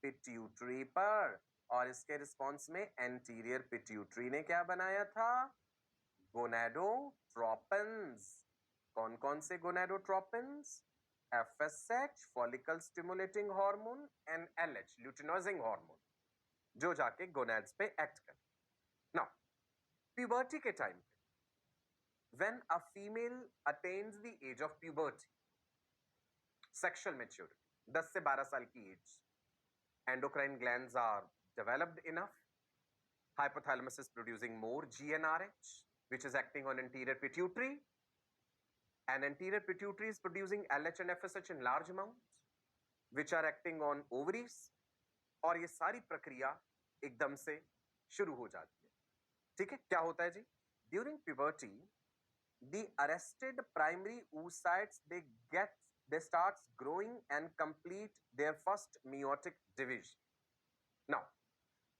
पिट्यूटरी पर. और इसके रिस्पॉन्स में एंटीरियर पिट्यूटरी ने क्या बनाया था? गोनेडोट्रोपिन्स. कौन कौन से गोनेडोट्रोपिन्स? FSH, follicle stimulating hormone, and LH, luteinising hormone, जो जाके गोनाड्स पे एक्ट कर. नाउ प्यूबर्टी के टाइम पे, when a female attains the age of puberty, sexual maturity, 10 से 12 साल की as, endocrine glands are developed enough, hypothalamus is producing more GnRH, which is acting on anterior pituitary, and anterior pituitary is producing LH and FSH in large amounts, which are acting on ovaries. और ये सारी प्रक्रिया एकदम से शुरू हो जाती है. ठीक है, क्या होता है जी? During puberty, the arrested primary oocytes, they starts growing and complete their first meiotic division. Now,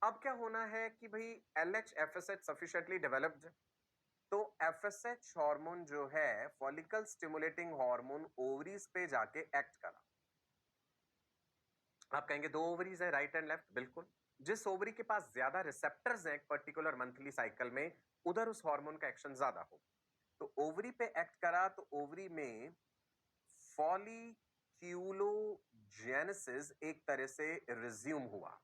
अब क्या होना है कि भाई LH FSH sufficiently developed, तो FSH हार्मोन जो है, फॉलिकल स्टिमुलेटिंग हार्मोन, ओवरीज पे जाके एक्ट करा. आप कहेंगे दो ओवरीज है, राइट एंड लेफ्ट. बिल्कुल. जिस ओवरी के पास ज्यादा रिसेप्टर्स हैं एक पर्टिकुलर मंथली साइकिल में, उधर उस हार्मोन का एक्शन ज्यादा हो. तो ओवरी पे एक्ट करा, तो ओवरी में फॉलिक्यूलोजेनेसिस एक तरह से रिज्यूम हुआ.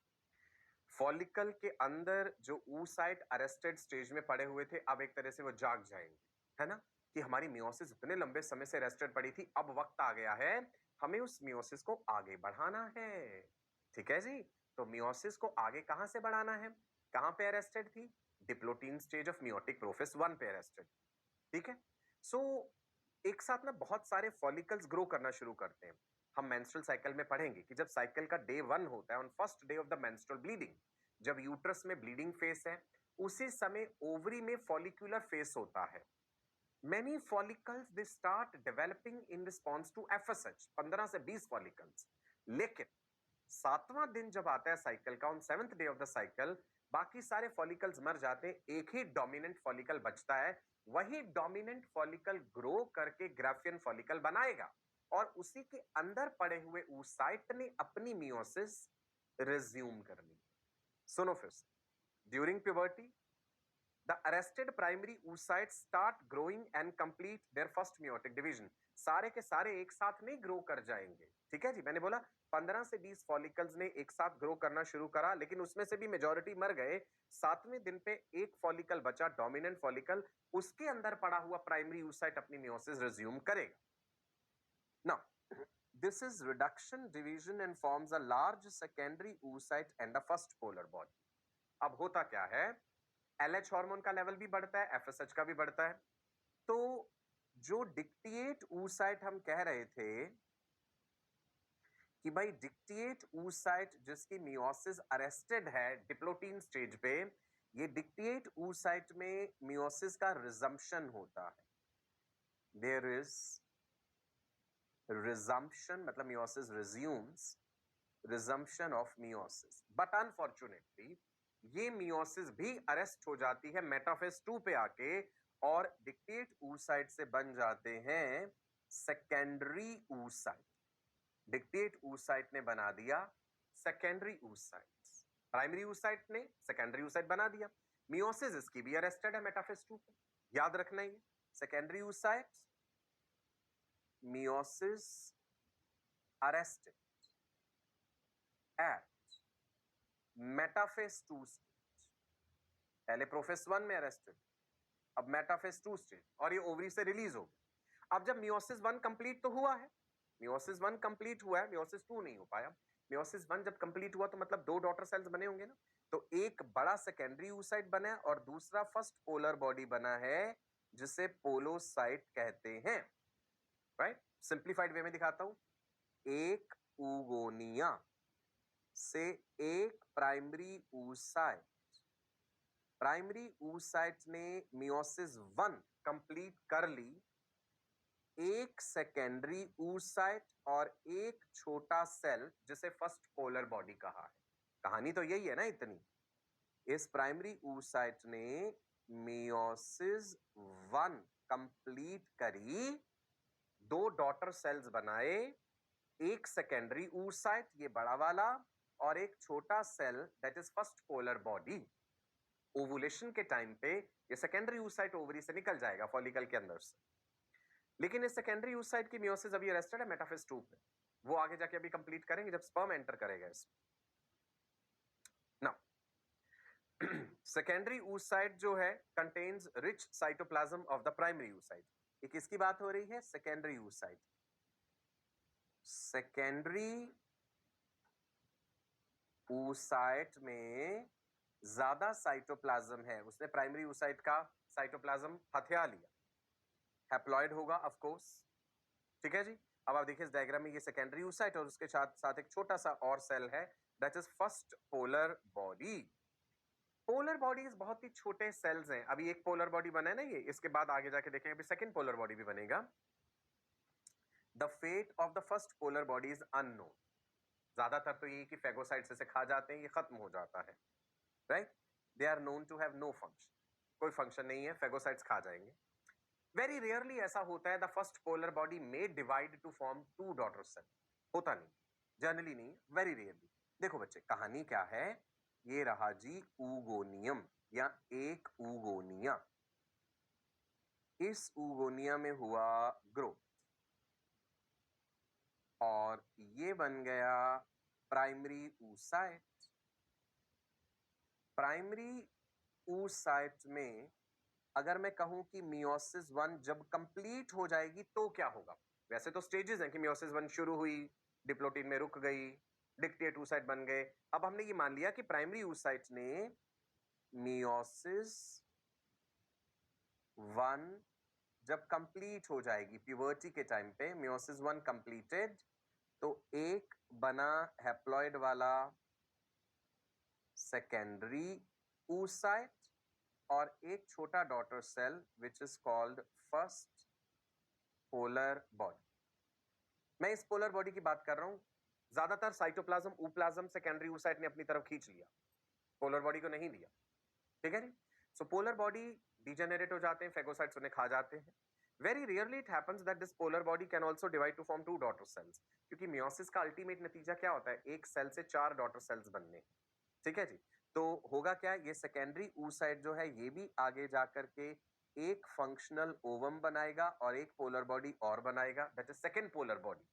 फॉलिकल के अंदर जो oocyte अरेस्टेड स्टेज में पड़े हुए थे, अब एक तरह से वो जाग जाएंगे, है ना, कि हमारी मियोसिस इतने लंबे समय से अरेस्टेड पड़ी थी, अब वक्त आ गया है हमें उस मियोसिस को आगे बढ़ाना है. ठीक है जी. तो मियोसिस को आगे कहां से बढ़ाना है? कहां पे अरेस्टेड थी? Diplotene stage of meiotic prophase 1 पे अरेस्टेड. ठीक है. सो एक साथ ना बहुत सारे फॉलिकल्स ग्रो करना शुरू करते हैं। हम मेंस्ट्रुअल साइकिल में पढ़ेंगे कि जब साइकिल का डे 1 होता है, on first day of the menstrual bleeding, जब यूट्रस में ब्लीडिंग फेस है, उसी समय ओवरी में फॉलिक्यूलर फेस होता है। Many follicles they start developing in response to FSH, 15 से 20 फॉलिकल्स। लेकिन 7वां दिन जब आता है साइकिल का, on 7th day of the cycle, बाकी सारे फॉलिकल्स मर जाते हैं, एक ही डोमिनेंट फॉलिकल बचता है। वही डोमिनेंट फॉलिकल ग्रो करके ग्राफियन फॉलिकल बनाएगा और उसी के अंदर पड़े हुए oocyte ने अपनी मियोसिस रिज्यूम कर ली। सुनो फिर से, during puberty the arrested primary oocytes start growing and complete their first meiotic division. सारे के सारे एक साथ नहीं ग्रो कर जाएंगे, ठीक है जी। मैंने बोला 15 से 20 फॉलिकल्स ने एक साथ ग्रो करना शुरू करा, लेकिन उसमें से भी मेजॉरिटी मर गए। 7वें दिन पे एक फॉलिकल बचा, डोमिनेंट फॉलिकल, उसके अंदर पड़ा हुआ प्राइमरी oocyte अपनी मियोसिस रिज्यूम करेगा। Now this is reduction division and forms a large secondary oocyte and a first polar body. अब होता क्या है, LH हार्मोन का लेवल भी बढ़ता है, FSH का भी बढ़ता है। तो जो डिक्टिएट oocyte हम कह रहे थे कि भाई डिक्टिएट oocyte जिसकी मियोसिस अरेस्टेड है डिप्लोटीन स्टेज पे, ये डिक्टिएट oocyte में मियोसिस का रिजम्पशन होता है। देयर इज रिजम्पशन, मतलब meiosis resumes, resumption of meiosis. But unfortunately ये मियोसिस भी अरेस्ट हो जाती है मेटाफेज 2 पे आके, और डिक्टेट oocyte से बन जाते हैं सेकेंडरी oocyte। डिक्टेट oocyte ने बना दिया सेकेंडरी oocytes, प्राइमरी oocyte ने सेकेंडरी oocyte बना दिया। मियोसिस इसकी भी अरेस्टेड है मेटाफेज 2 पे, याद रखना ये secondary oocytes, meiosis arrested at metaphase 2 stage. पहले प्रोफेज 1 में अरेस्टेड, अब मेटाफेज 2 स्टेज, और ये ओवरी से रिलीज हो गया। अब जब मियोसिस 1 कंप्लीट तो हुआ है, मियोसिस 1 कंप्लीट हुआ है, मियोसिस 2 नहीं हो पाया। मियोसिस 1 जब कंप्लीट हुआ तो मतलब 2 डॉटर सेल्स बने होंगे ना, तो एक बड़ा सेकेंडरी oocyte बना है और दूसरा फर्स्ट पोलर बॉडी बना है जिसे पोलोसाइट कहते हैं, राइट। सिंप्लीफाइड वे में दिखाता हूं, एक oogonia से एक प्राइमरी oocyte, प्राइमरी oocyte ने मियोसिस 1 कंप्लीट कर ली, एक सेकेंडरी oocyte और एक छोटा सेल जिसे फर्स्ट पोलर बॉडी कहा है। कहानी तो यही है ना इतनी। इस प्राइमरी oocyte ने मियोसिस 1 कंप्लीट करी, 2 डॉटर सेल्स बनाए, एक सेकेंडरी oocyte ये बड़ा वाला और एक छोटा cell that is first polar body. Ovulation के टाइम पे ये सेकेंडरी oocyte ओवरी से निकल जाएगा फॉलिकल के अंदर से, लेकिन इस सेकेंडरी oocyte की मियोसिस अभी अरेस्टेड है मेटाफेज 2 पे। वो आगे जाके अभी कंप्लीट करेंगे जब स्पर्म एंटर करेगा इसमें। नाउ सेकेंडरी oocyte जो है contains rich cytoplasm of the primary oocyte। ये किसकी बात हो रही है, सेकेंडरी oocyte। सेकेंडरी oocyte में ज्यादा साइटोप्लाज्म है, उसने प्राइमरी oocyte का साइटोप्लाज्म हथिया लिया, हैप्लॉइड होगा ऑफ कोर्स, ठीक है जी। अब आप देखिए इस डायग्राम में ये सेकेंडरी oocyte और उसके साथ साथ एक छोटा सा और सेल है that is first polar body. Polar bodies बहुत ही छोटे सेल्स हैं। अभी एक पोलर बॉडी बना है ना ये, इसके बाद आगे जाके देखेंगे अभी सेकंड पोलर बॉडी भी बनेगा। The fate of the first polar body is unknown. ज्यादातर तो ये कि फेगोसाइट्स इसे खा जाते हैं, ये खत्म हो जाता है, right. They are known to have no function, कोई फंक्शन नहीं है, फेगोसाइट्स खा जाएंगे। वेरी रेयरली ऐसा होता है the first polar body may divide to form 2 daughter cell, होता नहीं, जनरली नहीं, वेरी रेयरली। देखो बच्चे कहानी क्या है, ये रहा जी oogoneum या एक oogonia। इस oogonia में हुआ ग्रोथ और ये बन गया प्राइमरी oocyte। प्राइमरी oocyte में अगर मैं कहूं कि मियोसिस 1 जब कंप्लीट हो जाएगी तो क्या होगा, वैसे तो स्टेजेस हैं कि मियोसिस 1 शुरू हुई, डिप्लोटीन में रुक गई, डिक्टेट oocyte बन गए। अब हमने ये मान लिया कि प्राइमरी oocyte ने मियोसिस 1 जब कंप्लीट हो जाएगी प्यूबर्टी के टाइम पे, मियोसिस 1 कंप्लीटेड, तो एक बना हैप्लॉइड वाला सेकेंडरी oocyte और एक छोटा daughter cell which is called first polar body. मैं इस पोलर बॉडी की बात कर रहा हूं। ज्यादातर साइटोप्लाज्म ऊप्लाज्म सेकेंडरी oocyte ने अपनी तरफ खींच लिया, पोलर बॉडी को नहीं लिया, ठीक है जी। सो पोलर बॉडी डिजेनरेट हो जाते हैं, फेगोसाइट्स उन्हें खा जाते हैं। Very rarely it happens that this polar body can also divide to form 2 daughter cells, क्योंकि मियोसिस का अल्टीमेट नतीजा क्या होता है, एक सेल से 4 डॉटर सेल्स बनने, ठीक है जी। तो होगा क्या, ये सेकेंडरी oocyte जो है ये भी आगे जाकर के एक फंक्शनल ओवम बनाएगा और एक पोलर बॉडी और बनाएगा, that is second polar body,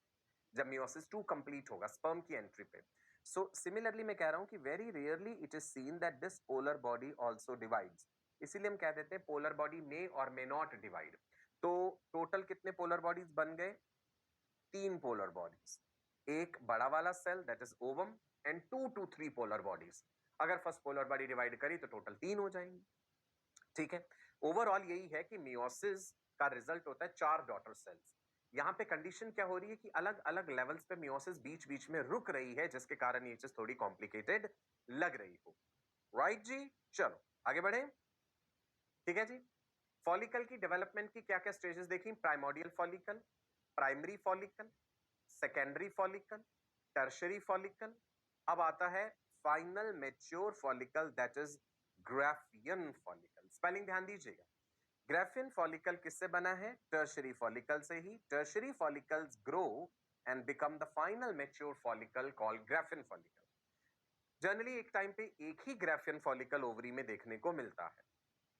जब मियोसिस 2 कंप्लीट होगा स्पर्म की एंट्री पे। सो सिमिलरली मैं कह रहा हूं कि very rarely it is seen that this polar body also divides, इसीलिए हम कह देते हैं पोलर बॉडी मे और मे नॉट डिवाइड। तो टोटल कितने पोलर बॉडीज बन गए, 3 पोलर बॉडीज, एक बड़ा वाला cell that is ovum and 2 to 3 polar bodies. अगर फर्स्ट पोलर बॉडी डिवाइड करी तो टोटल 3 हो जाएंगी, ठीक है। ओवरऑल यही है कि मियोसिस का रिजल्ट होता है 4 डॉटर सेल्स। यहाँ पे कंडीशन क्या हो रही है कि अलग अलग लेवल्स पे मियोसिस बीच बीच में रुक रही है, जिसके कारण ये चीज थोड़ी कॉम्प्लिकेटेड लग रही हो, राइट जी। चलो आगे बढ़े, ठीक है जी। फॉलिकल की डेवलपमेंट की क्या क्या स्टेजेस देखी, primordial follicle, primary follicle, secondary follicle, tertiary follicle, अब आता है final mature follicle that is Graafian follicle. Spelling ध्यान दीजिएगा, ग्राफियन फॉलिकल किससे बना है, टर्शरी फॉलिकल से ही। Tertiary follicles grow and become the final mature follicle called Graafian follicle. Generally एक टाइम पे एक ही ग्राफियन फॉलिकल ओवरी में देखने को मिलता है,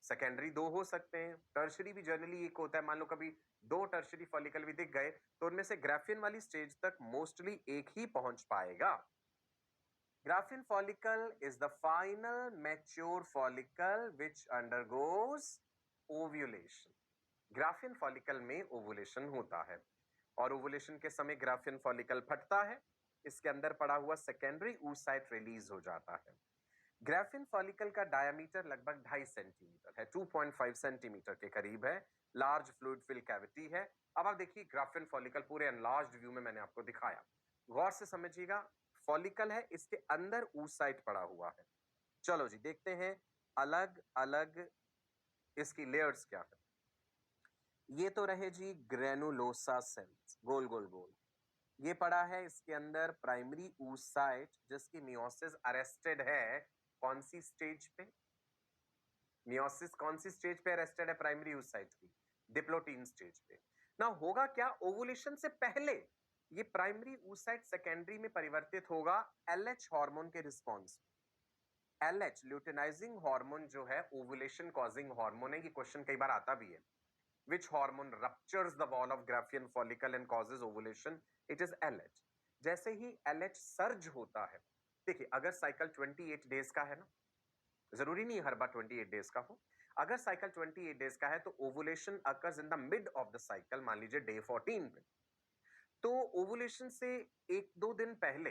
सेकेंडरी 2 हो सकते हैं, टर्शरी भी जनरली एक होता है। मान लो कभी 2 टर्शरी फॉलिकल भी दिख गए तो उनमें से ग्राफियन वाली स्टेज तक मोस्टली एक ही पहुंच पाएगा। Graafian follicle is the final mature follicle which undergoes ovulation. Graafian follicle में ओवुलेशन होता है और ओवुलेशन के समय ग्राफियन फॉलिकल फटता है, इसके अंदर पड़ा हुआ सेकेंडरी oocyte रिलीज हो जाता है। ग्राफियन फॉलिकल का डायमीटर लगभग 2.5 सेंटीमीटर है, 2.5 सेंटीमीटर के करीब है, लार्ज फ्लूइड फिल कैविटी है। अब आप देखिए ग्राफियन फॉलिकल पूरे एनलार्ज्ड व्यू में मैंने आपको दिखाया, गौर से समझिएगा। फॉलिकल है, इसके अंदर oocyte पड़ा हुआ है। चलो जी देखते हैं अलग अलग इसकी लेयर्स क्या है। ये तो रहे जी ग्रेनुलोसा सेल्स, गोल गोल गोल। ये पड़ा है इसके अंदर प्राइमरी oocyte, जिसकी मियोसिस अरेस्टेड है कौन सी स्टेज पे, मियोसिस कौन सी स्टेज पे अरेस्टेड है प्राइमरी oocyte की, डिप्लोटीन स्टेज पे। ना होगा क्या, ओवुलेशन से पहले ये प्राइमरी oocyte सेकेंडरी में परिवर्तित होगा LH हार्मोन के रिस्पॉन्स। LH ल्यूटिनाइजिंग हार्मोन जो है ओवुलेशन कॉजिंग हार्मोन है, ये क्वेश्चन कई बार आता भी है। Which hormone ruptures the wall of Graafian follicle and causes ovulation? It is LH. जैसे ही LH सर्ज होता है, देखिए अगर साइकिल 28 डेज का है ना, जरूरी नहीं हर बार 28 डेज का हो, अगर साइकिल 28 डेज का है तो ovulation occurs in the mid of the cycle, मान लीजिए डे 14 पे। तो ओवुलेशन से 1-2 दिन पहले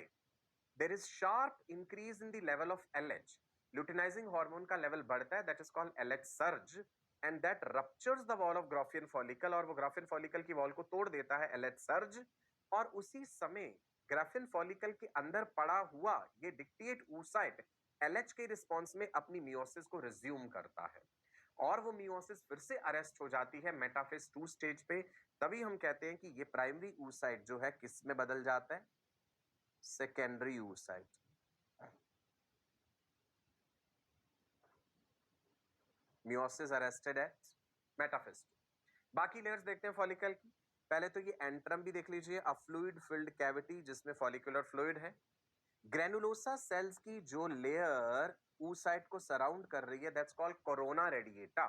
there is sharp increase in the level of LH, luteinising hormone का लेवल बढ़ता है, that is called LH surge and that ruptures the wall of Graafian follicle, और वो ग्राफियन फॉलिकल की वॉल को तोड़ देता है LH सर्ज, और उसी समय ग्राफियन फॉलिकल के अंदर पड़ा हुआ ये डिक्टिएट oocyte LH के रिस्पॉन्स में अपनी मियोसिस को रिज्यूम करता है, और वो मियोसिस फिर से अरेस्ट हो जाती है मेटाफेज 2 स्टेज पे। तभी हम कहते हैं कि ये प्राइमरी oocyte जो है किस में बदल जाता है, secondary oocyte। Meiosis arrested at metaphase. बाकी लेयर्स देखते हैं फॉलिकल की। पहले तो ये एंट्रम भी देख लीजिए, अ फ्लूइड फिल्ड कैविटी जिसमें फॉलिकुलर फ्लूइड है। ग्रेनुलोसा सेल्स की जो लेयर oocyte को सराउंड कर रही है that's called corona radiata.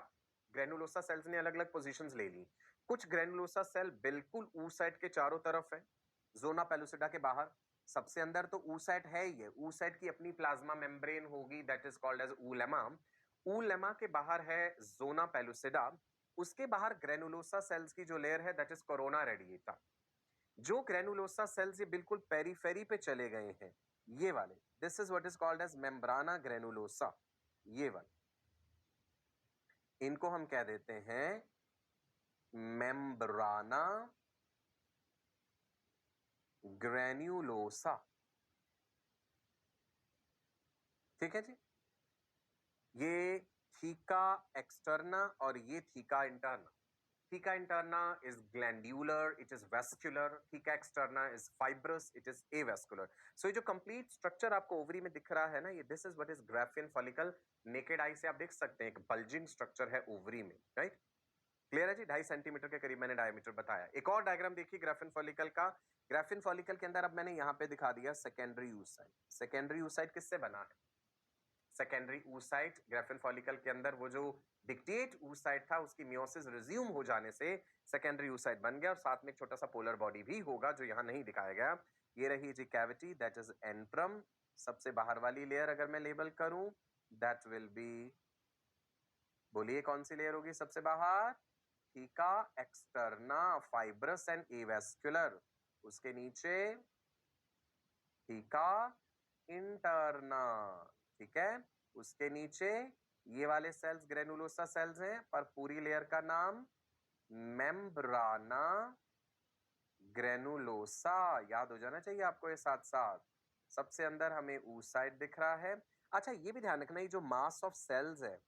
Granulosa cells ने अलग अलग पोजीशंस ले ली। कुछ ग्रेनुलोसा सेल बिल्कुल oocyte के चारों तरफ है, जोना पेलुसिडा के बाहर। सबसे अंदर तो oocyte है ही है, oocyte की अपनी प्लाज्मा मेम्ब्रेन होगी दैट इज कॉल्ड एज ऊलेमा। ऊलेमा के बाहर है जोना पेलुसिडा, उसके बाहर ग्रेनुलोसा सेल्स की जो लेयर है दैट इज कोरोना रेडिएटा। जो ग्रेनुलोसा सेल्स ये बिल्कुल पेरीफेरी पे चले गए हैं, ये वाले, this is what is called as membrana granulosa, ये वाले, इनको हम कह देते हैं membrana granulosa। ठीक है जी, ये थीका एक्सटर्ना और ये theca interna. Theca interna is glandular, it is vascular. Theca externa is fibrous, it is avascular. So ये जो complete structure आपको ओवरी में दिख रहा है ना, ये this is what is Graafian follicle. Naked eye से आप देख सकते हैं एक bulging structure है ओवरी में, right? क्लियर है जी, 2.5 सेंटीमीटर के करीब मैंने डायमीटर बताया। एक और डायग्राम देखिए ग्राफिन फॉलिकल का। ग्राफिन फॉलिकल के अंदर अब मैंने यहाँ पे दिखा दिया सेकेंडरी oocyte। सेकेंडरी oocyte किससे बना है? सेकेंडरी oocyte ग्राफिन फॉलिकल के अंदर वो जो डिक्टेट oocyte था उसकी मियोसिस रिज्यूम हो जाने से सेकेंडरी oocyte बन गया और साथ में एक छोटा सा पोलर बॉडी भी होगा जो यहाँ नहीं दिखाया गया। ये रही जी कैविटी, दैट इज एंट्रम। सबसे बाहर वाली लेयर अगर मैं लेबल करूं दैट विल बी, बोलिए कौन सी लेयर होगी सबसे बाहर? Theca externa, fibrous and avascular. उसके नीचे थीका इंटरना, ठीक है। उसके नीचे ये वाले सेल्स ग्रेनुलोसा सेल्स हैं, पर पूरी लेयर का नाम मेम्ब्राना ग्रेनुलोसा। याद हो जाना चाहिए आपको ये साथ साथ। सबसे अंदर हमें oocyte दिख रहा है। अच्छा ये भी ध्यान रखना, ये जो मास ऑफ सेल्स है,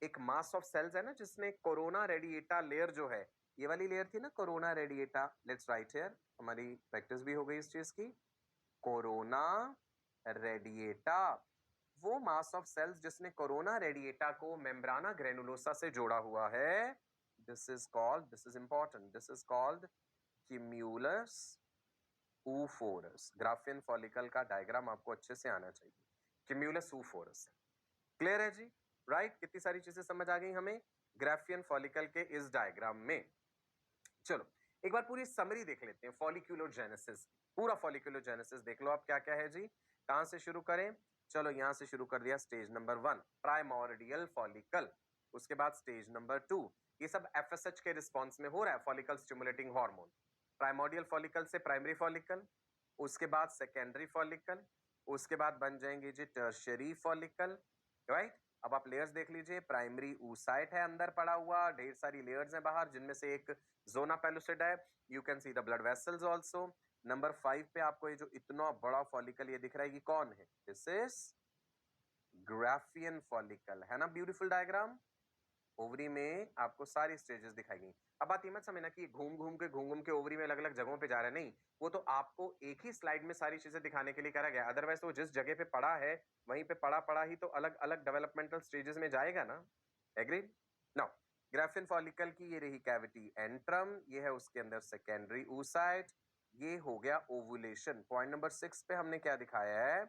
एक मास ऑफ सेल्स है ना जिसमें कोरोना रेडिएटा लेयर जो है, ये वाली लेयर थी ना corona radiata. Let's write here, हमारी प्रैक्टिस भी हो गई इस चीज की। कोरोना रेडिएटा, वो मास ऑफ सेल्स जिसने कोरोना रेडिएटा को मेम्ब्राना ग्रेनुलोसा से जोड़ा हुआ है, this is called, this is important, this is called cumulus oophorus। Graafian follicle का डायग्राम आपको अच्छे से आना चाहिए। क्यूम्यूलस oophorus, क्लियर है जी? राइट, कितनी सारी चीजें समझ आ गई हमें ग्राफियन फॉलिकल के इस डायग्राम में। चलो एक बार पूरी समरी देख लेते हैं फॉलिक्यूलोजेनेसिस। पूरा फॉलिक्यूलोजेनेसिस देख लो आप क्या क्या है जी। कहां से शुरू करें? चलो यहां से शुरू कर दिया, स्टेज नंबर 1 प्राइमोर्डियल फॉलिकल। उसके बाद स्टेज नंबर 2, ये सब एफएसएच के रिस्पॉन्स में हो रहा है, follicle stimulating hormone. Primordial follicle से प्राइमरी फॉलिकल, उसके बाद सेकेंडरी फॉलिकल, उसके बाद बन जाएंगे जी टर्शियरी फॉलिकल, राइट। अब आप लेयर्स देख लीजिए, प्राइमरी oocyte है अंदर पड़ा हुआ, ढेर सारी लेयर्स हैं बाहर जिनमें से एक जोना पेलुसिड है। You can see the blood vessels also. Number 5 पे आपको ये जो इतना बड़ा फॉलिकल ये दिख रहा है, ये कौन है? दिस इज ग्राफियन फॉलिकल, है ना ब्यूटीफुल डायग्राम। ओवरी में आपको सारी स्टेजेस दिखाई गई। अब बात ये मत समझना कि घूम घूम के ओवरी में अलग अलग जगहों पे जा रहा है, नहीं, वो तो आपको एक ही स्लाइड में सारी चीजें दिखाने के लिए करा गया। अदरवाइज तो जिस जगह पे पड़ा है वहीं पे पड़ा ही तो अलग अलग डेवलपमेंटल स्टेजेस में जाएगा ना। एग्री? नाउ ग्राफिन फॉलिकल की ये रही कैविटी एंट्रम, ये है उसके अंदर सेकेंडरी oocyte, ये हो गया ओवुलेशन। पॉइंट नंबर 6 पे हमने क्या दिखाया है?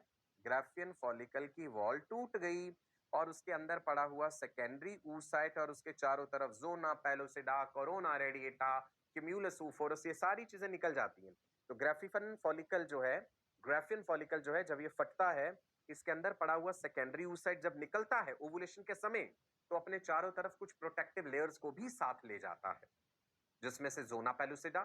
ग्राफियन फॉलिकल की वॉल टूट गई और उसके अंदर पड़ा हुआ सेकेंडरी oocyte और उसके चारों तरफ zona pellucida, corona radiata, cumulus oophorus, ये सारी चीजें निकल जाती हैं। तो ग्राफिन फॉलिकल जो है, ग्राफियन फॉलिकल जो है, जब ये फटता है, इसके अंदर पड़ा हुआ सेकेंडरी oocyte जब निकलता है ओवुलेशन के समय, तो अपने चारों तरफ कुछ प्रोटेक्टिव लेयर्स को भी साथ ले जाता है, जिसमें से जोना पेलुसिडा,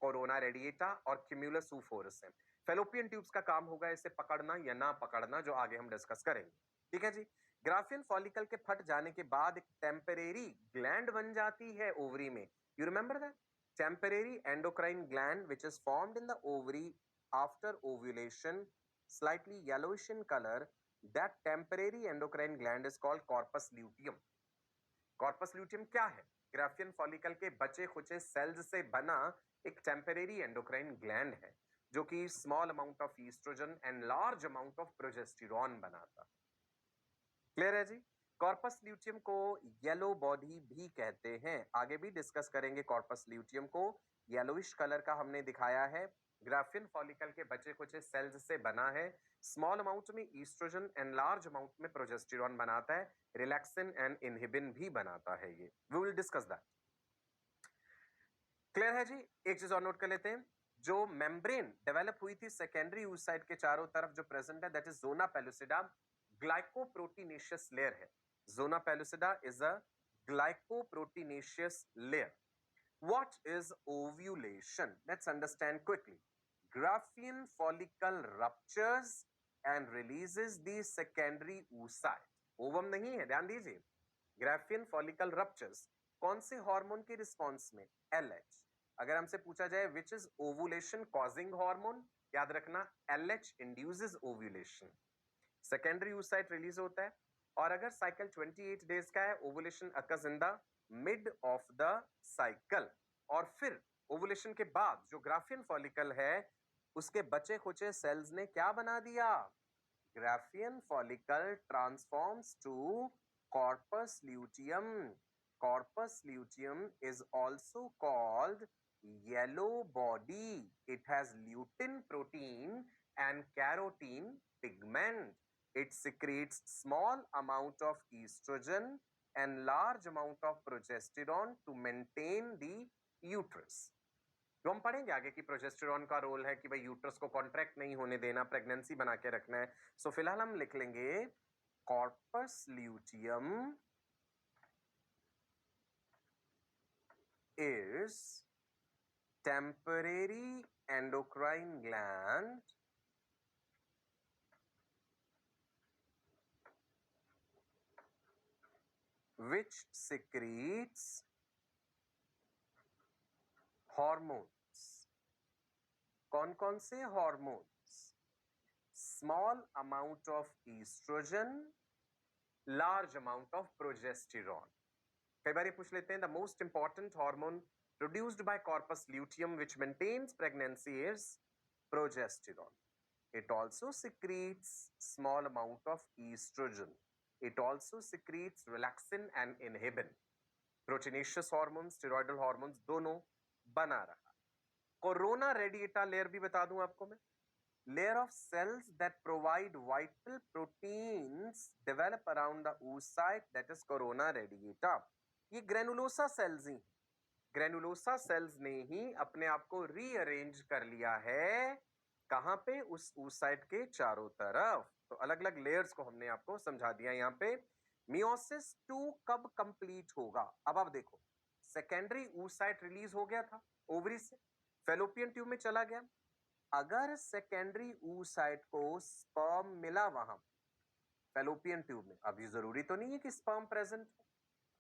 कोरोना रेडिएटा और क्यूम्यूलस oophorus है। फेलोपियन ट्यूब्स का काम होगा इसे पकड़ना या ना पकड़ना, जो आगे हम डिस्कस करेंगे। ठीक है जी। ग्राफियन फॉलिकल के फट जाने के बाद एक टेम्परेरी ग्लैंड बन जाती है ओवरी में। You remember that temporary endocrine gland which is formed in the ovary after ovulation, slightly yellowish in color, that temporary endocrine gland is called corpus luteum। Corpus luteum क्या है? Graafian follicle के बचे खुचे sales से बना एक temporary endocrine gland है, जो कि small amount of oestrogen and large amount of progesterone बनाता। क्लियर है जी? कॉर्पस ल्यूटियम को येलो बॉडी भी कहते हैं, आगे भी डिस्कस करेंगे। कॉर्पस ल्यूटियम को येलोइश कलर का हमने दिखाया है, ग्राफियन फॉलिकल के बचे कुछ सेल्स से बना है, स्मॉल अमाउंट में ईस्ट्रोजन एंड लार्ज अमाउंट में प्रोजेस्टेरॉन बनाता है, रिलैक्सिन एंड इनहिबिन भी बनाता है। ये we will discuss that. Clear है जी? एक चीज और नोट कर लेते हैं, जो मेम्ब्रेन डेवलप हुई थी सेकेंडरी oocyte के चारों तरफ जो प्रेजेंट है, that is zona pellucida, glycoproteinaceous layer है। Zona pellucida is a glycoproteinaceous layer. What is ovulation? Let's understand quickly. Graafian follicle ruptures and releases the secondary oocyte। Ovum नहीं है, ध्यान दीजिए। Graafian follicle ruptures, कौन से hormone के response में? LH। अगर हमसे पूछा जाए which is ovulation causing hormone, याद रखना LH induces ovulation. Secondary oocyte release होता है, और अगर साइकिल 28 डेज का है, ovulation occurs in the mid of the cycle, और फिर ओवुलेशन के बाद जो ग्राफियन फॉलिकल है उसके बचे खुचे सेल्स ने क्या बना दिया? Graafian follicle transforms to corpus luteum. Corpus luteum is also called yellow body. It has lutein protein and carotene pigment. It secretes small amount of estrogen and large amount of progesterone to maintain the uterus. तो हम पढ़ेंगे आगे कि progesterone का role है कि भाई uterus को कॉन्ट्रैक्ट नहीं होने देना, प्रेगनेंसी बना के रखना है। सो फिलहाल हम लिख लेंगे corpus luteum is temporary endocrine gland which secretes hormones. कौन कौन से hormones? Small amount of estrogen, large amount of progesterone. कई बार ये पूछ लेते हैं the most important hormone produced by corpus luteum which maintains pregnancy is progesterone. It also secretes small amount of estrogen. It also secretes relaxin and inhibin. Proteinaceous hormones, steroidal hormones दोनों बना रहा। Corona radiata layer भी बता दूं आपको मैं। Layer of cells that provide vital proteins develop around the oocyte, that is corona radiata. ये granulosa cells ही, granulosa cells ने ही अपने आप को रीअरेंज कर लिया है। कहां पे? उस oocyte के चारों तरफ। तो अलग अलग लेयर्स को हमने आपको समझा दिया यहाँ पे। मियोसिस 2 कब कंप्लीट होगा? अब आप देखो, सेकेंडरी oocyte रिलीज हो गया था ओवरी से, फेलोपियन ट्यूब में चला गया। अगर सेकेंडरी oocyte को स्पर्म मिला वहां फेलोपियन ट्यूब में, अभी जरूरी तो नहीं है कि स्पर्म प्रेजेंट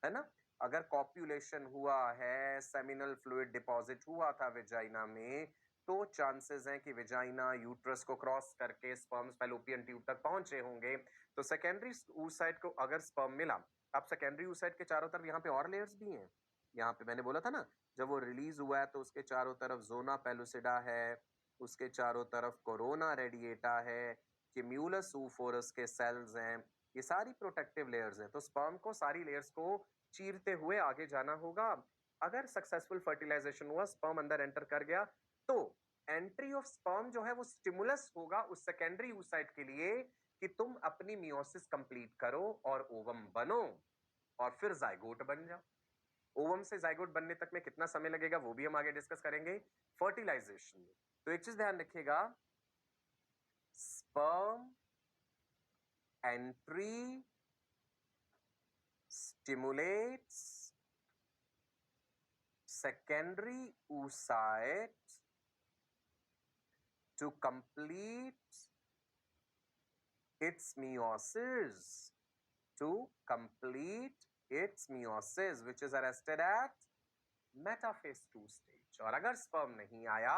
है ना। अगर कॉप्यूलेशन हुआ है, सेमिनल फ्लूइड डिपॉजिट हुआ था वेजाइना में, तो चांसेस हैं कि वेजाइना यूट्रस को क्रॉस करके स्पर्म्स फेलोपियन ट्यूब तक पहुंचे होंगे। तो सेकेंडरी oocyte को अगर स्पर्म मिला, अब सेकेंडरी oocyte के चारों तरफ यहाँ पे और लेयर्स भी हैं। यहाँ पे मैंने बोला था ना, जब वो रिलीज हुआ है तो उसके चारों तरफ जोना पेलुसिडा है, उसके चारों तरफ कोरोना रेडिएटा है, क्यूमुलस oophorus के सेल्स हैं, ये सारी प्रोटेक्टिव लेयर्स हैं। तो स्पर्म को सारी लेयर्स को चीरते हुए आगे जाना होगा। अगर सक्सेसफुल फर्टिलाइजेशन हुआ, स्पर्म अंदर एंटर कर गया, तो एंट्री ऑफ स्पर्म जो है वो स्टिमुलस होगा उस सेकेंडरी oocyte के लिए कि तुम अपनी मियोसिस कंप्लीट करो और ओवम बनो और फिर जाइगोट बन जाओ। ओवम से जाइगोट बनने तक में कितना समय लगेगा वो भी हम आगे डिस्कस करेंगे फर्टिलाइजेशन में। तो एक चीज ध्यान रखिएगा, sperm entry stimulates secondary oocyte to complete its meiosis, to complete its meiosis, which is arrested at metaphase 2 stage. और अगर sperm नहीं आया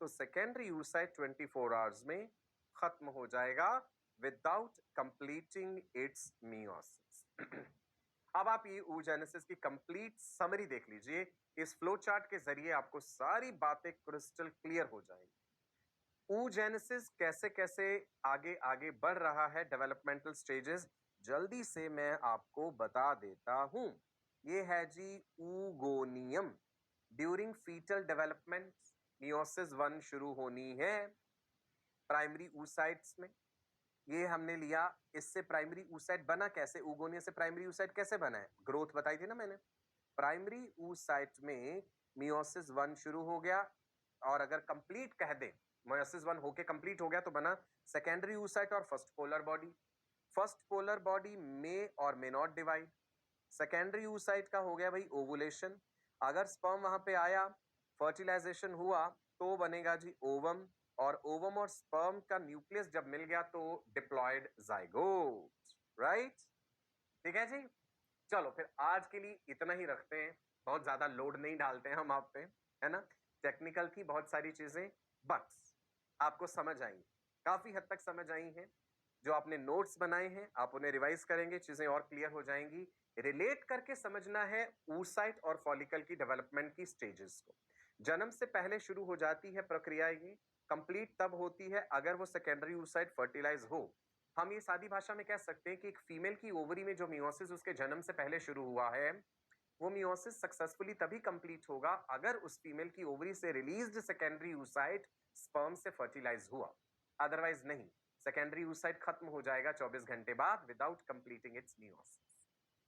तो secondary oocyte 24 hours में खत्म हो जाएगा without completing its meiosis. अब आप ये oogenesis की कंप्लीट समरी देख लीजिए। इस फ्लो चार्ट के जरिए आपको सारी बातें क्रिस्टल क्लियर हो जाएंगी। oogenesis कैसे कैसे आगे आगे बढ़ रहा है, डेवलपमेंटल स्टेजेस जल्दी से मैं आपको बता देता हूं। ये है जी oogoneum। During foetal development meiosis 1 शुरू होनी है प्राइमरी oocytes में। ये हमने लिया, इससे प्राइमरी oocyte बना कैसे? oogonia से प्राइमरी oocyte कैसे बना है? ग्रोथ बताई थी ना मैंने। प्राइमरी oocyte में मियोसिस 1 शुरू हो गया, और अगर कंप्लीट कह दे मियोसिस 1 होके कंप्लीट हो गया तो बना सेकेंडरी oocyte और first polar body. First polar body में और may not divide. Secondary oocyte का हो गया भाई ओवुलेशन। अगर स्पर्म वहां पे आया, फर्टिलाइजेशन हुआ, तो बनेगा जी ओवम, और ओवम और स्पर्म का न्यूक्लियस जब मिल गया तो डिप्लॉयड जाइगोट। राइट? ठीक है जी, चलो फिर आज के लिए इतना ही रखते हैं, बहुत ज्यादा लोड नहीं डालते हैं हम आप पे, है ना? टेक्निकल थी बहुत सारी चीजें, बट आपको समझ आई, काफी हद तक समझ आई हैं। जो आपने नोट्स बनाए हैं आप उन्हें रिवाइज करेंगे, चीजें और क्लियर हो जाएंगी। रिलेट करके समझना है oocyte और फॉलिकल की डेवलपमेंट की स्टेजेस को। जन्म से पहले शुरू हो जाती है प्रक्रिया, ये कंप्लीट तब होती है अगर वो सेकेंडरी oocyte फर्टिलाइज हो। हम ये सादी भाषा में कह सकते हैं कि एक फीमेल की ओवरी में जो मियोसिस उसके जन्म से पहले शुरू हुआ है, वो मियोसिस सक्सेसफुली तभी कंप्लीट होगा अगर उस फीमेल की ओवरी से रिलीज्ड सेकेंडरी oocyte स्पर्म से फर्टिलाइज हुआ, अदरवाइज नहीं। सेकेंडरी oocyte खत्म हो जाएगा 24 घंटे बाद विदाउट कंप्लीटिंग इट्स मियोसिस।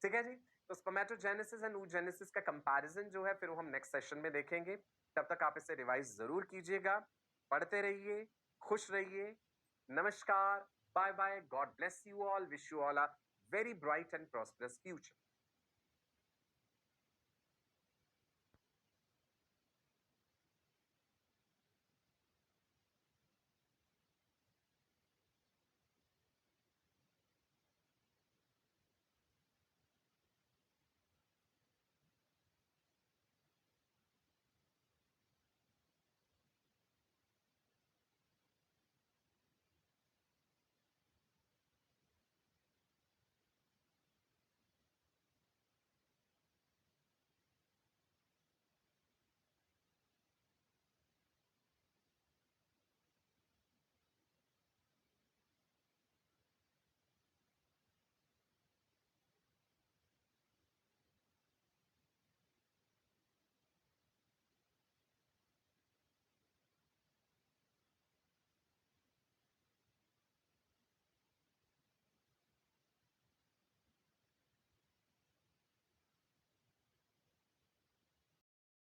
ठीक है जी। तो स्पर्मेटोजेनेसिस एंड oogenesis का कंपैरिजन जो है फिर वो हम नेक्स्ट सेशन में देखेंगे। तब तक आप इसे रिवाइज जरूर कीजिएगा, पढ़ते रहिए, खुश रहिए। नमस्कार, bye bye, God bless you all, wish you all a very bright and prosperous future.